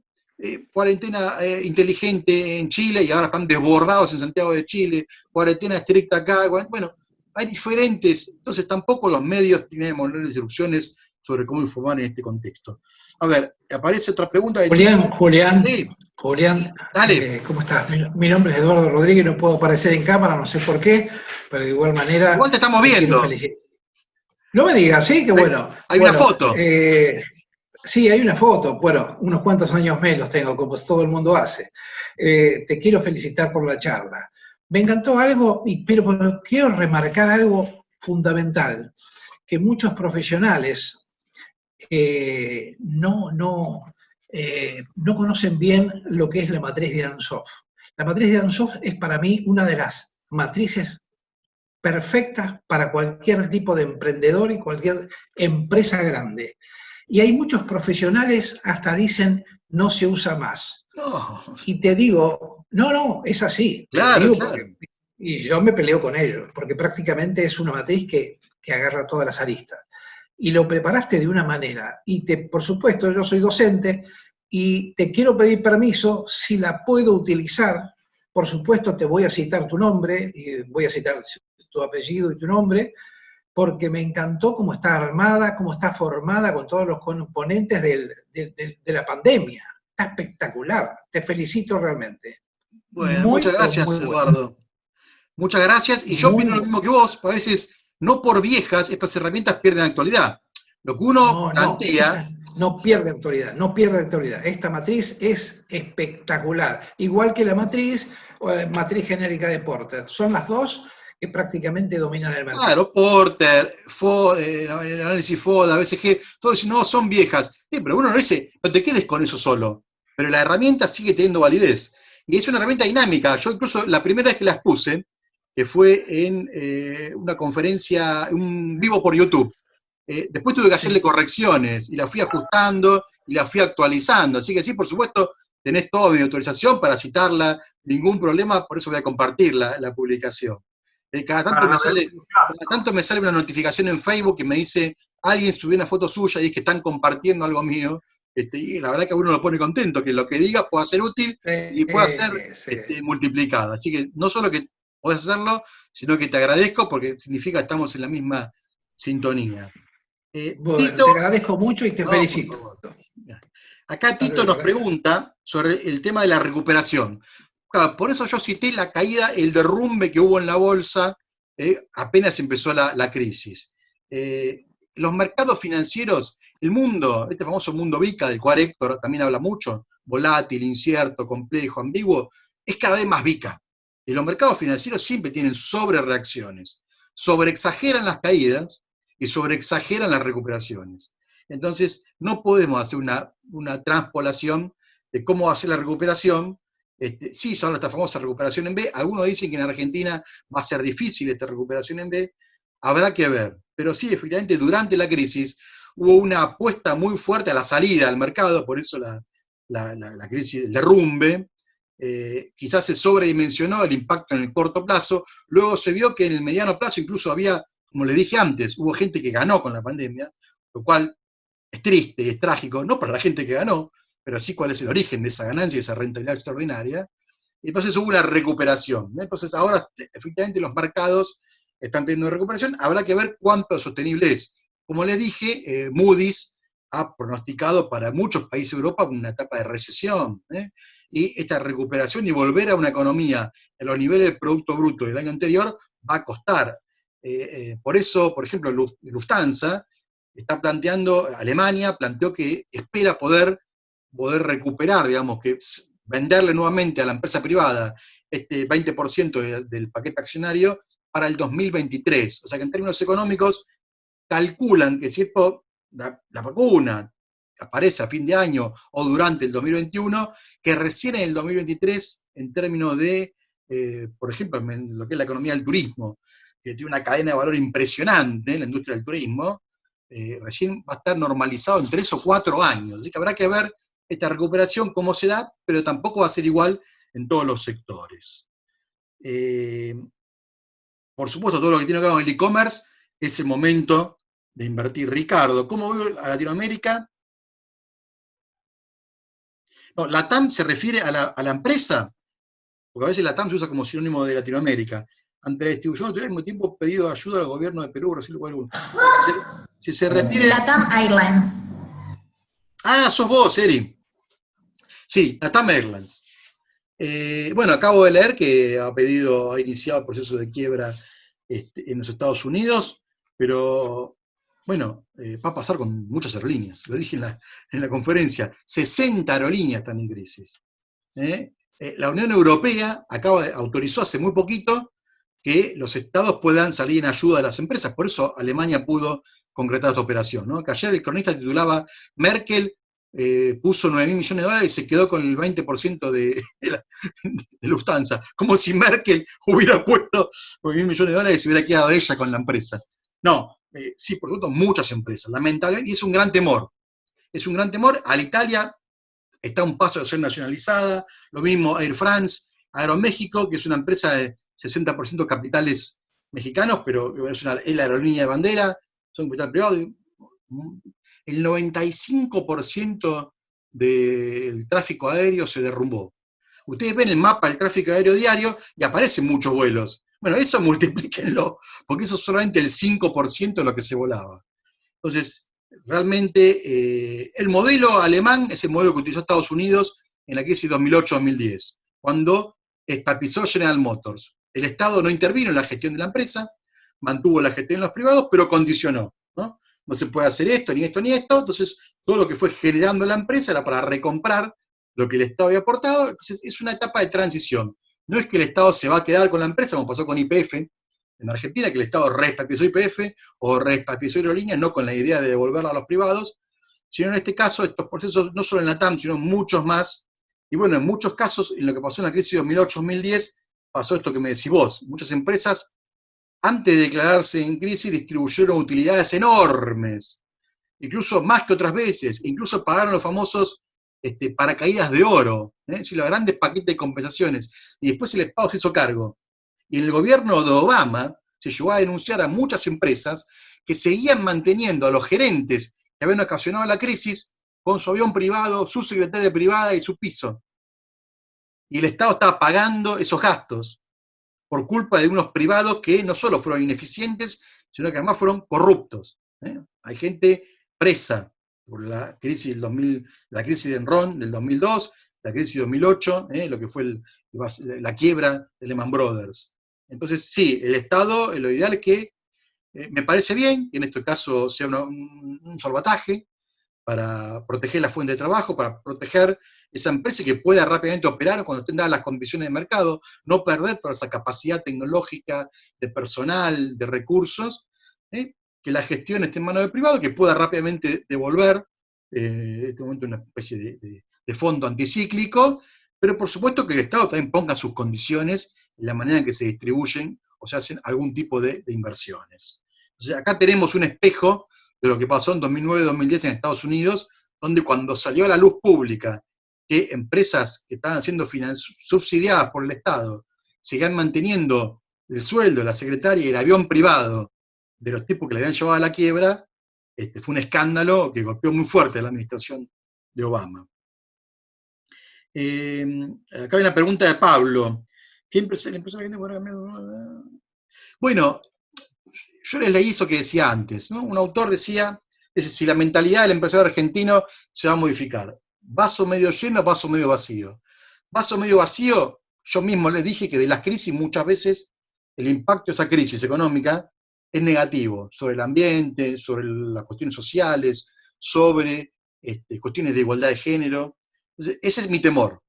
cuarentena inteligente en Chile y ahora están desbordados en Santiago de Chile, cuarentena estricta acá. Bueno, hay diferentes. Entonces tampoco los medios tienen manuales de instrucciones sobre cómo informar en este contexto. A ver, aparece otra pregunta. Julián, sí. Julián, dale. ¿Cómo estás? Mi nombre es Eduardo Rodríguez, no puedo aparecer en cámara, no sé por qué, pero de igual manera... Igual te estamos viendo. No me digas, sí, que bueno. Hay una foto. Sí, hay una foto, bueno, unos cuantos años menos tengo, como todo el mundo hace. Te quiero felicitar por la charla. Me encantó algo, pero quiero remarcar algo fundamental, que muchos profesionales no conocen bien lo que es la matriz de Ansoff. La matriz de Ansoff es para mí una de las matrices perfectas para cualquier tipo de emprendedor y cualquier empresa grande. Y hay muchos profesionales hasta dicen, no se usa más. No. Y te digo, no, es así. Claro, claro. Y yo me peleo con ellos, porque prácticamente es una matriz que agarra todas las aristas. Y lo preparaste de una manera. Y por supuesto, yo soy docente y te quiero pedir permiso si la puedo utilizar. Por supuesto, te voy a citar tu nombre, y voy a citar tu apellido y tu nombre, porque me encantó cómo está armada, cómo está formada con todos los componentes de la pandemia. Está espectacular. Te felicito realmente. Bueno, muchas gracias, Eduardo. Muchas gracias. Y yo opino lo mismo que vos. A veces, no por viejas, estas herramientas pierden actualidad. Lo que uno plantea... No pierde actualidad, no pierde actualidad. Esta matriz es espectacular. Igual que la matriz genérica de Porter. Son las dos que prácticamente dominan el mercado. Claro, Porter, el análisis FODA, BCG, todo eso, no, son viejas. Pero uno no dice, no te quedes con eso solo. Pero la herramienta sigue teniendo validez. Y es una herramienta dinámica. Yo incluso la primera vez que las puse, que fue en una conferencia, un vivo por YouTube, después tuve que hacerle correcciones, y la fui ajustando, y la fui actualizando. Así que sí, por supuesto, tenés toda mi autorización para citarla, ningún problema, por eso voy a compartir la publicación. Cada tanto me sale una notificación en Facebook que me dice, alguien subió una foto suya y es que están compartiendo algo mío, y la verdad que a uno lo pone contento, que lo que diga pueda ser útil y pueda ser multiplicado. Así que no solo que podés hacerlo, sino que te agradezco porque significa que estamos en la misma sintonía. Bueno, Tito, te agradezco mucho y te felicito. Acá Tito nos pregunta sobre el tema de la recuperación. Claro, por eso yo cité la caída, el derrumbe que hubo en la bolsa apenas empezó la crisis. Los mercados financieros, el mundo, este famoso mundo VICA, del cual Héctor también habla mucho, volátil, incierto, complejo, ambiguo, es cada vez más VICA. Y los mercados financieros siempre tienen sobrereacciones. Sobreexageran las caídas y sobreexageran las recuperaciones. Entonces, no podemos hacer una transpolación de cómo va a ser la recuperación. Sí, son esta famosa recuperación en B. Algunos dicen que en Argentina va a ser difícil esta recuperación en B. Habrá que ver. Pero sí, efectivamente, durante la crisis hubo una apuesta muy fuerte a la salida al mercado, por eso la crisis, el derrumbe. Quizás se sobredimensionó el impacto en el corto plazo. Luego se vio que en el mediano plazo incluso había, como le dije antes, hubo gente que ganó con la pandemia, lo cual es triste, es trágico, no para la gente que ganó, pero sí cuál es el origen de esa ganancia, de esa rentabilidad extraordinaria. Y entonces hubo una recuperación. Entonces ahora, efectivamente, los mercados están teniendo recuperación. Habrá que ver cuánto sostenible es. Como les dije, Moody's ha pronosticado para muchos países de Europa una etapa de recesión. Y esta recuperación y volver a una economía en los niveles de Producto Bruto del año anterior va a costar. Por eso, por ejemplo, Lufthansa está planteando, Alemania planteó que espera poder recuperar, digamos, que venderle nuevamente a la empresa privada este 20% del paquete accionario para el 2023. O sea que en términos económicos calculan que si la vacuna aparece a fin de año o durante el 2021, que recién en el 2023, en términos de, por ejemplo, en lo que es la economía del turismo, que tiene una cadena de valor impresionante, la industria del turismo, recién va a estar normalizado en 3 o 4 años. Así que habrá que ver esta recuperación cómo se da, pero tampoco va a ser igual en todos los sectores. Por supuesto, todo lo que tiene que ver con el e-commerce es el momento de invertir. Ricardo, ¿cómo veo a Latinoamérica? No, la TAM se refiere a la empresa, porque a veces la TAM se usa como sinónimo de Latinoamérica. Ante la distribución al mismo tiempo pedido ayuda al gobierno de Perú, Brasil, Uruguay. Si se refiere... LATAM Airlines. Ah, sos vos, Eri. Sí, LATAM Airlines. Bueno, acabo de leer que ha iniciado el proceso de quiebra en los Estados Unidos, pero bueno, va a pasar con muchas aerolíneas. Lo dije en la conferencia, 60 aerolíneas están en crisis. La Unión Europea autorizó hace muy poquito que los estados puedan salir en ayuda de las empresas. Por eso Alemania pudo concretar esta operación, ¿no? Que ayer el cronista titulaba Merkel puso 9.000 millones de dólares y se quedó con el 20% de Lufthansa. Como si Merkel hubiera puesto 9.000 millones de dólares y se hubiera quedado ella con la empresa. No, sí, por supuesto, muchas empresas, lamentablemente, y es un gran temor. Es un gran temor. Alitalia está a un paso de ser nacionalizada, lo mismo Air France, Aeroméxico, que es una empresa de 60% capitales mexicanos, pero es la aerolínea de bandera, son capital privado. El 95% del tráfico aéreo se derrumbó. Ustedes ven el mapa del tráfico aéreo diario y aparecen muchos vuelos. Bueno, eso multiplíquenlo, porque eso es solamente el 5% de lo que se volaba. Entonces, realmente, el modelo alemán es el modelo que utilizó Estados Unidos en la crisis 2008-2010, cuando estatizó General Motors. El Estado no intervino en la gestión de la empresa, mantuvo la gestión de los privados, pero condicionó, ¿no? No se puede hacer esto, ni esto, ni esto, entonces todo lo que fue generando la empresa era para recomprar lo que el Estado había aportado, entonces es una etapa de transición. No es que el Estado se va a quedar con la empresa, como pasó con YPF en Argentina, que el Estado reestatizó YPF o reestatizó Aerolíneas, no con la idea de devolverla a los privados, sino en este caso estos procesos, no solo en la TAM, sino muchos más, y bueno, en muchos casos, en lo que pasó en la crisis de 2008-2010, pasó esto que me decís vos, muchas empresas, antes de declararse en crisis, distribuyeron utilidades enormes, incluso más que otras veces, incluso pagaron los famosos paracaídas de oro, los grandes paquetes de compensaciones, y después el Estado se hizo cargo. Y en el gobierno de Obama se llegó a denunciar a muchas empresas que seguían manteniendo a los gerentes que habían ocasionado la crisis con su avión privado, su secretaria privada y su piso. Y el Estado estaba pagando esos gastos por culpa de unos privados que no solo fueron ineficientes, sino que además fueron corruptos. Hay gente presa por la crisis la crisis de Enron del 2002, la crisis de 2008, lo que fue la quiebra de Lehman Brothers. Entonces, sí, el Estado, lo ideal es que, me parece bien que en este caso sea un salvataje para proteger la fuente de trabajo, para proteger esa empresa que pueda rápidamente operar cuando estén dadas las condiciones de mercado, no perder toda esa capacidad tecnológica, de personal, de recursos, que la gestión esté en manos del privado, que pueda rápidamente devolver, en este momento una especie de fondo anticíclico, pero por supuesto que el Estado también ponga sus condiciones en la manera en que se distribuyen o se hacen algún tipo de inversiones. Entonces acá tenemos un espejo de lo que pasó en 2009-2010 en Estados Unidos, donde cuando salió a la luz pública que empresas que estaban siendo subsidiadas por el Estado seguían manteniendo el sueldo, la secretaria y el avión privado de los tipos que le habían llevado a la quiebra, fue un escándalo que golpeó muy fuerte a la administración de Obama. Acá hay una pregunta de Pablo. Bueno, yo les leí eso que decía antes, ¿no? Un autor decía, si la mentalidad del empresario argentino se va a modificar. Vaso medio lleno, vaso medio vacío. Vaso medio vacío, yo mismo les dije que de las crisis muchas veces el impacto de esa crisis económica es negativo, sobre el ambiente, sobre las cuestiones sociales, sobre cuestiones de igualdad de género. Entonces, ese es mi temor,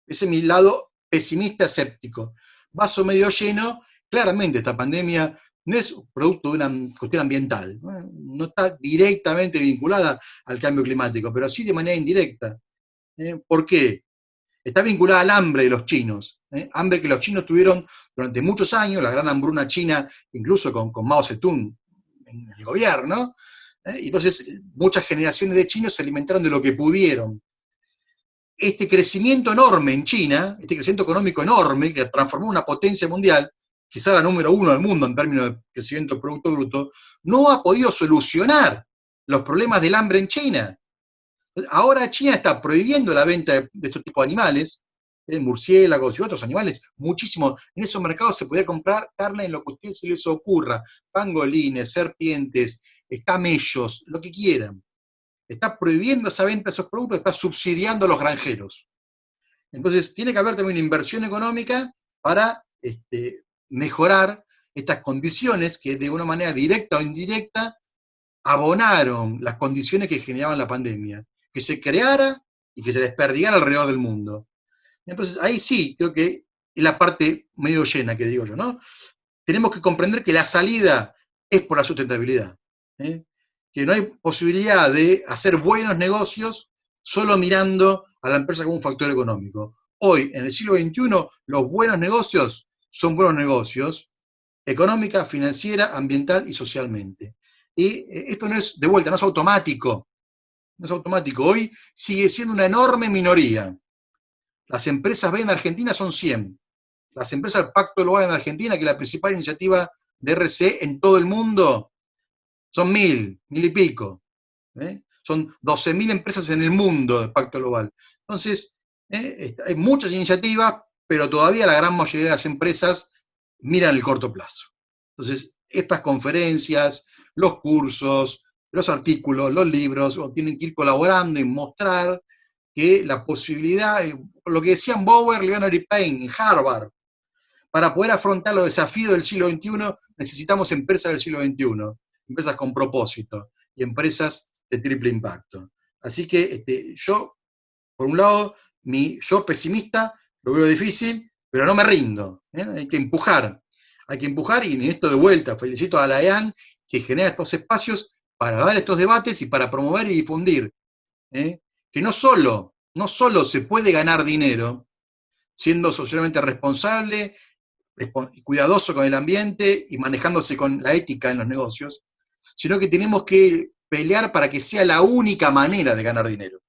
ese es mi lado pesimista, escéptico. Vaso medio lleno, claramente esta pandemia no es producto de una cuestión ambiental, no está directamente vinculada al cambio climático, pero sí de manera indirecta. ¿Por qué? Está vinculada al hambre de los chinos, hambre que los chinos tuvieron durante muchos años, la gran hambruna china, incluso con Mao Zedong en el gobierno, y entonces muchas generaciones de chinos se alimentaron de lo que pudieron. Este crecimiento enorme en China, este crecimiento económico enorme, que transformó una potencia mundial, quizá la número 1 del mundo en términos de crecimiento del Producto Bruto, no ha podido solucionar los problemas del hambre en China. Ahora China está prohibiendo la venta de estos tipos de animales, murciélagos y otros animales, muchísimo. En esos mercados se podía comprar carne en lo que a ustedes se les ocurra, pangolines, serpientes, camellos, lo que quieran. Está prohibiendo esa venta de esos productos, está subsidiando a los granjeros. Entonces tiene que haber también una inversión económica para mejorar estas condiciones que de una manera directa o indirecta abonaron las condiciones que generaban la pandemia, que se creara y que se desperdigara alrededor del mundo. Entonces ahí sí, creo que es la parte medio llena que digo yo, ¿no? Tenemos que comprender que la salida es por la sustentabilidad, que no hay posibilidad de hacer buenos negocios solo mirando a la empresa como un factor económico. Hoy, en el siglo XXI, los buenos negocios son buenos negocios, económica, financiera, ambiental y socialmente. Y esto no es, de vuelta, no es automático. No es automático. Hoy sigue siendo una enorme minoría. Las empresas B en Argentina son 100. Las empresas del Pacto Global en Argentina, que es la principal iniciativa de RC en todo el mundo, son 1000 y pico. Son 12.000 empresas en el mundo del Pacto Global. Entonces, hay muchas iniciativas, pero todavía la gran mayoría de las empresas miran el corto plazo. Entonces, estas conferencias, los cursos, los artículos, los libros, tienen que ir colaborando y mostrar que la posibilidad, lo que decían Bower, Leonard y Payne en Harvard, para poder afrontar los desafíos del siglo XXI, necesitamos empresas del siglo XXI, empresas con propósito y empresas de triple impacto. Así que yo, por un lado, yo pesimista, lo veo difícil, pero no me rindo, hay que empujar, y en esto de vuelta, felicito a la EAN, que genera estos espacios para dar estos debates y para promover y difundir, que no solo se puede ganar dinero siendo socialmente responsable, cuidadoso con el ambiente y manejándose con la ética en los negocios, sino que tenemos que pelear para que sea la única manera de ganar dinero.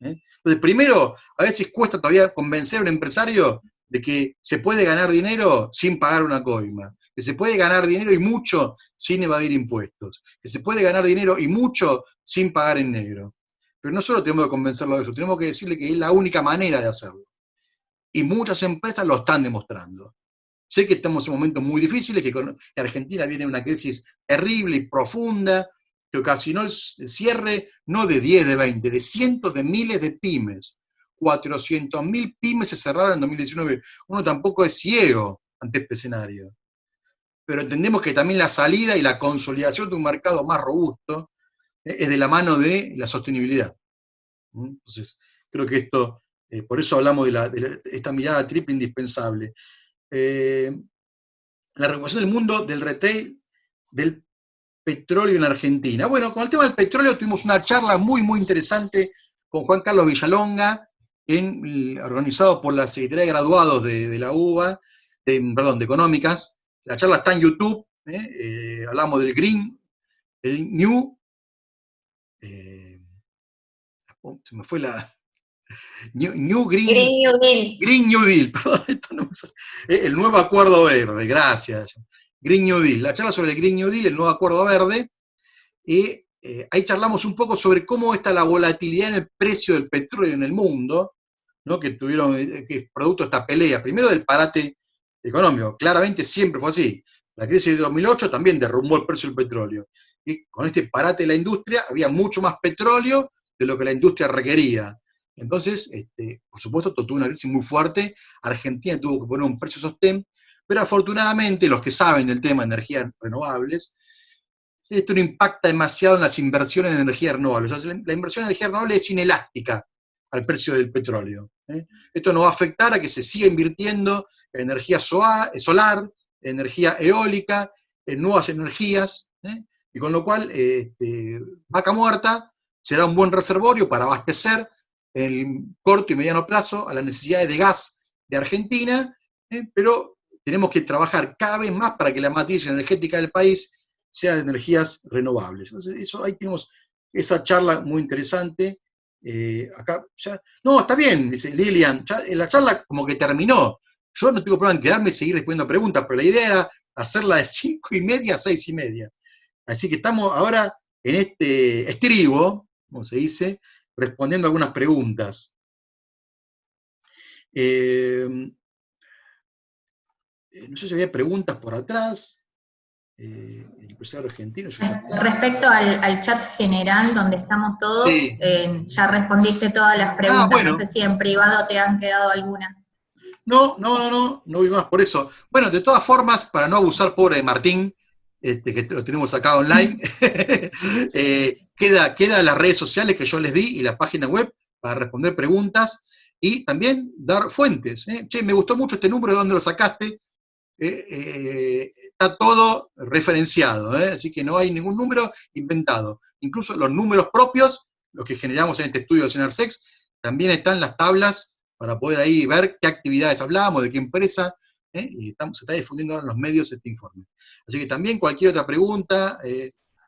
Entonces, primero, a veces cuesta todavía convencer a un empresario de que se puede ganar dinero sin pagar una coima, que se puede ganar dinero y mucho sin evadir impuestos, que se puede ganar dinero y mucho sin pagar en negro. Pero no solo tenemos que convencerlo de eso, tenemos que decirle que es la única manera de hacerlo. Y muchas empresas lo están demostrando. Sé que estamos en momentos muy difíciles, que Argentina viene una crisis terrible y profunda, que ocasionó el cierre no de 10, de 20, de cientos de miles de pymes. 400.000 pymes se cerraron en 2019. Uno tampoco es ciego ante este escenario. Pero entendemos que también la salida y la consolidación de un mercado más robusto es de la mano de la sostenibilidad. Entonces, creo que esto, por eso hablamos de esta mirada triple indispensable. La recuperación del mundo del retail, del petróleo en Argentina. Bueno, con el tema del petróleo tuvimos una charla muy, muy interesante con Juan Carlos Villalonga, organizado por la Secretaría de Graduados de la UBA, de Económicas. La charla está en YouTube, hablamos del New, se me fue la... Green New Deal. Green New Deal, perdón, el nuevo acuerdo verde, gracias. Green New Deal, la charla sobre el Green New Deal, el nuevo acuerdo verde, y ahí charlamos un poco sobre cómo está la volatilidad en el precio del petróleo en el mundo, ¿no? Que es producto de esta pelea, primero del parate económico, claramente siempre fue así. La crisis de 2008 también derrumbó el precio del petróleo, y con este parate de la industria había mucho más petróleo de lo que la industria requería. Entonces, por supuesto, tuvo una crisis muy fuerte, Argentina tuvo que poner un precio sostén, pero afortunadamente los que saben del tema de energías renovables, esto no impacta demasiado en las inversiones en energías renovables. O sea, la inversión en energía renovable es inelástica al precio del petróleo. Esto no va a afectar a que se siga invirtiendo en energía solar, en energía eólica, en nuevas energías, y con lo cual Vaca Muerta será un buen reservorio para abastecer en corto y mediano plazo a las necesidades de gas de Argentina, pero tenemos que trabajar cada vez más para que la matriz energética del país sea de energías renovables. Entonces, ahí tenemos esa charla muy interesante. Acá ya, no, está bien, dice Lilian, la charla como que terminó. Yo no tengo problema en quedarme y seguir respondiendo preguntas, pero la idea era hacerla de 5:30 a 6:30. Así que estamos ahora en este estribo, como se dice, respondiendo algunas preguntas. No sé si había preguntas por atrás. El empresario argentino. Respecto al chat general donde estamos todos, sí. Ya respondiste todas las preguntas, bueno. No sé si en privado te han quedado alguna. No vi más por eso. Bueno, de todas formas, para no abusar, pobre de Martín, que lo tenemos acá online, queda las redes sociales que yo les di y la página web para responder preguntas y también dar fuentes. Che, me gustó mucho este número, ¿de dónde lo sacaste? Está todo referenciado, así que no hay ningún número inventado. Incluso los números propios, los que generamos en este estudio de Cenersex, también están las tablas para poder ahí ver qué actividades hablamos, de qué empresa, y se está difundiendo ahora en los medios este informe. Así que también cualquier otra pregunta,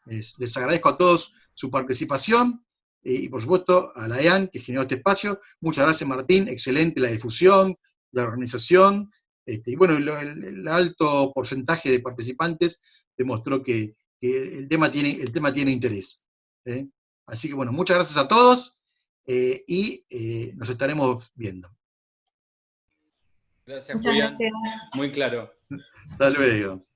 les agradezco a todos su participación, y por supuesto a la EAN que generó este espacio. Muchas gracias, Martín, excelente la difusión, la organización, y bueno, el alto porcentaje de participantes demostró que el tema tiene interés. Así que bueno, muchas gracias a todos, y nos estaremos viendo. Gracias, Julián. Muy claro. Hasta luego.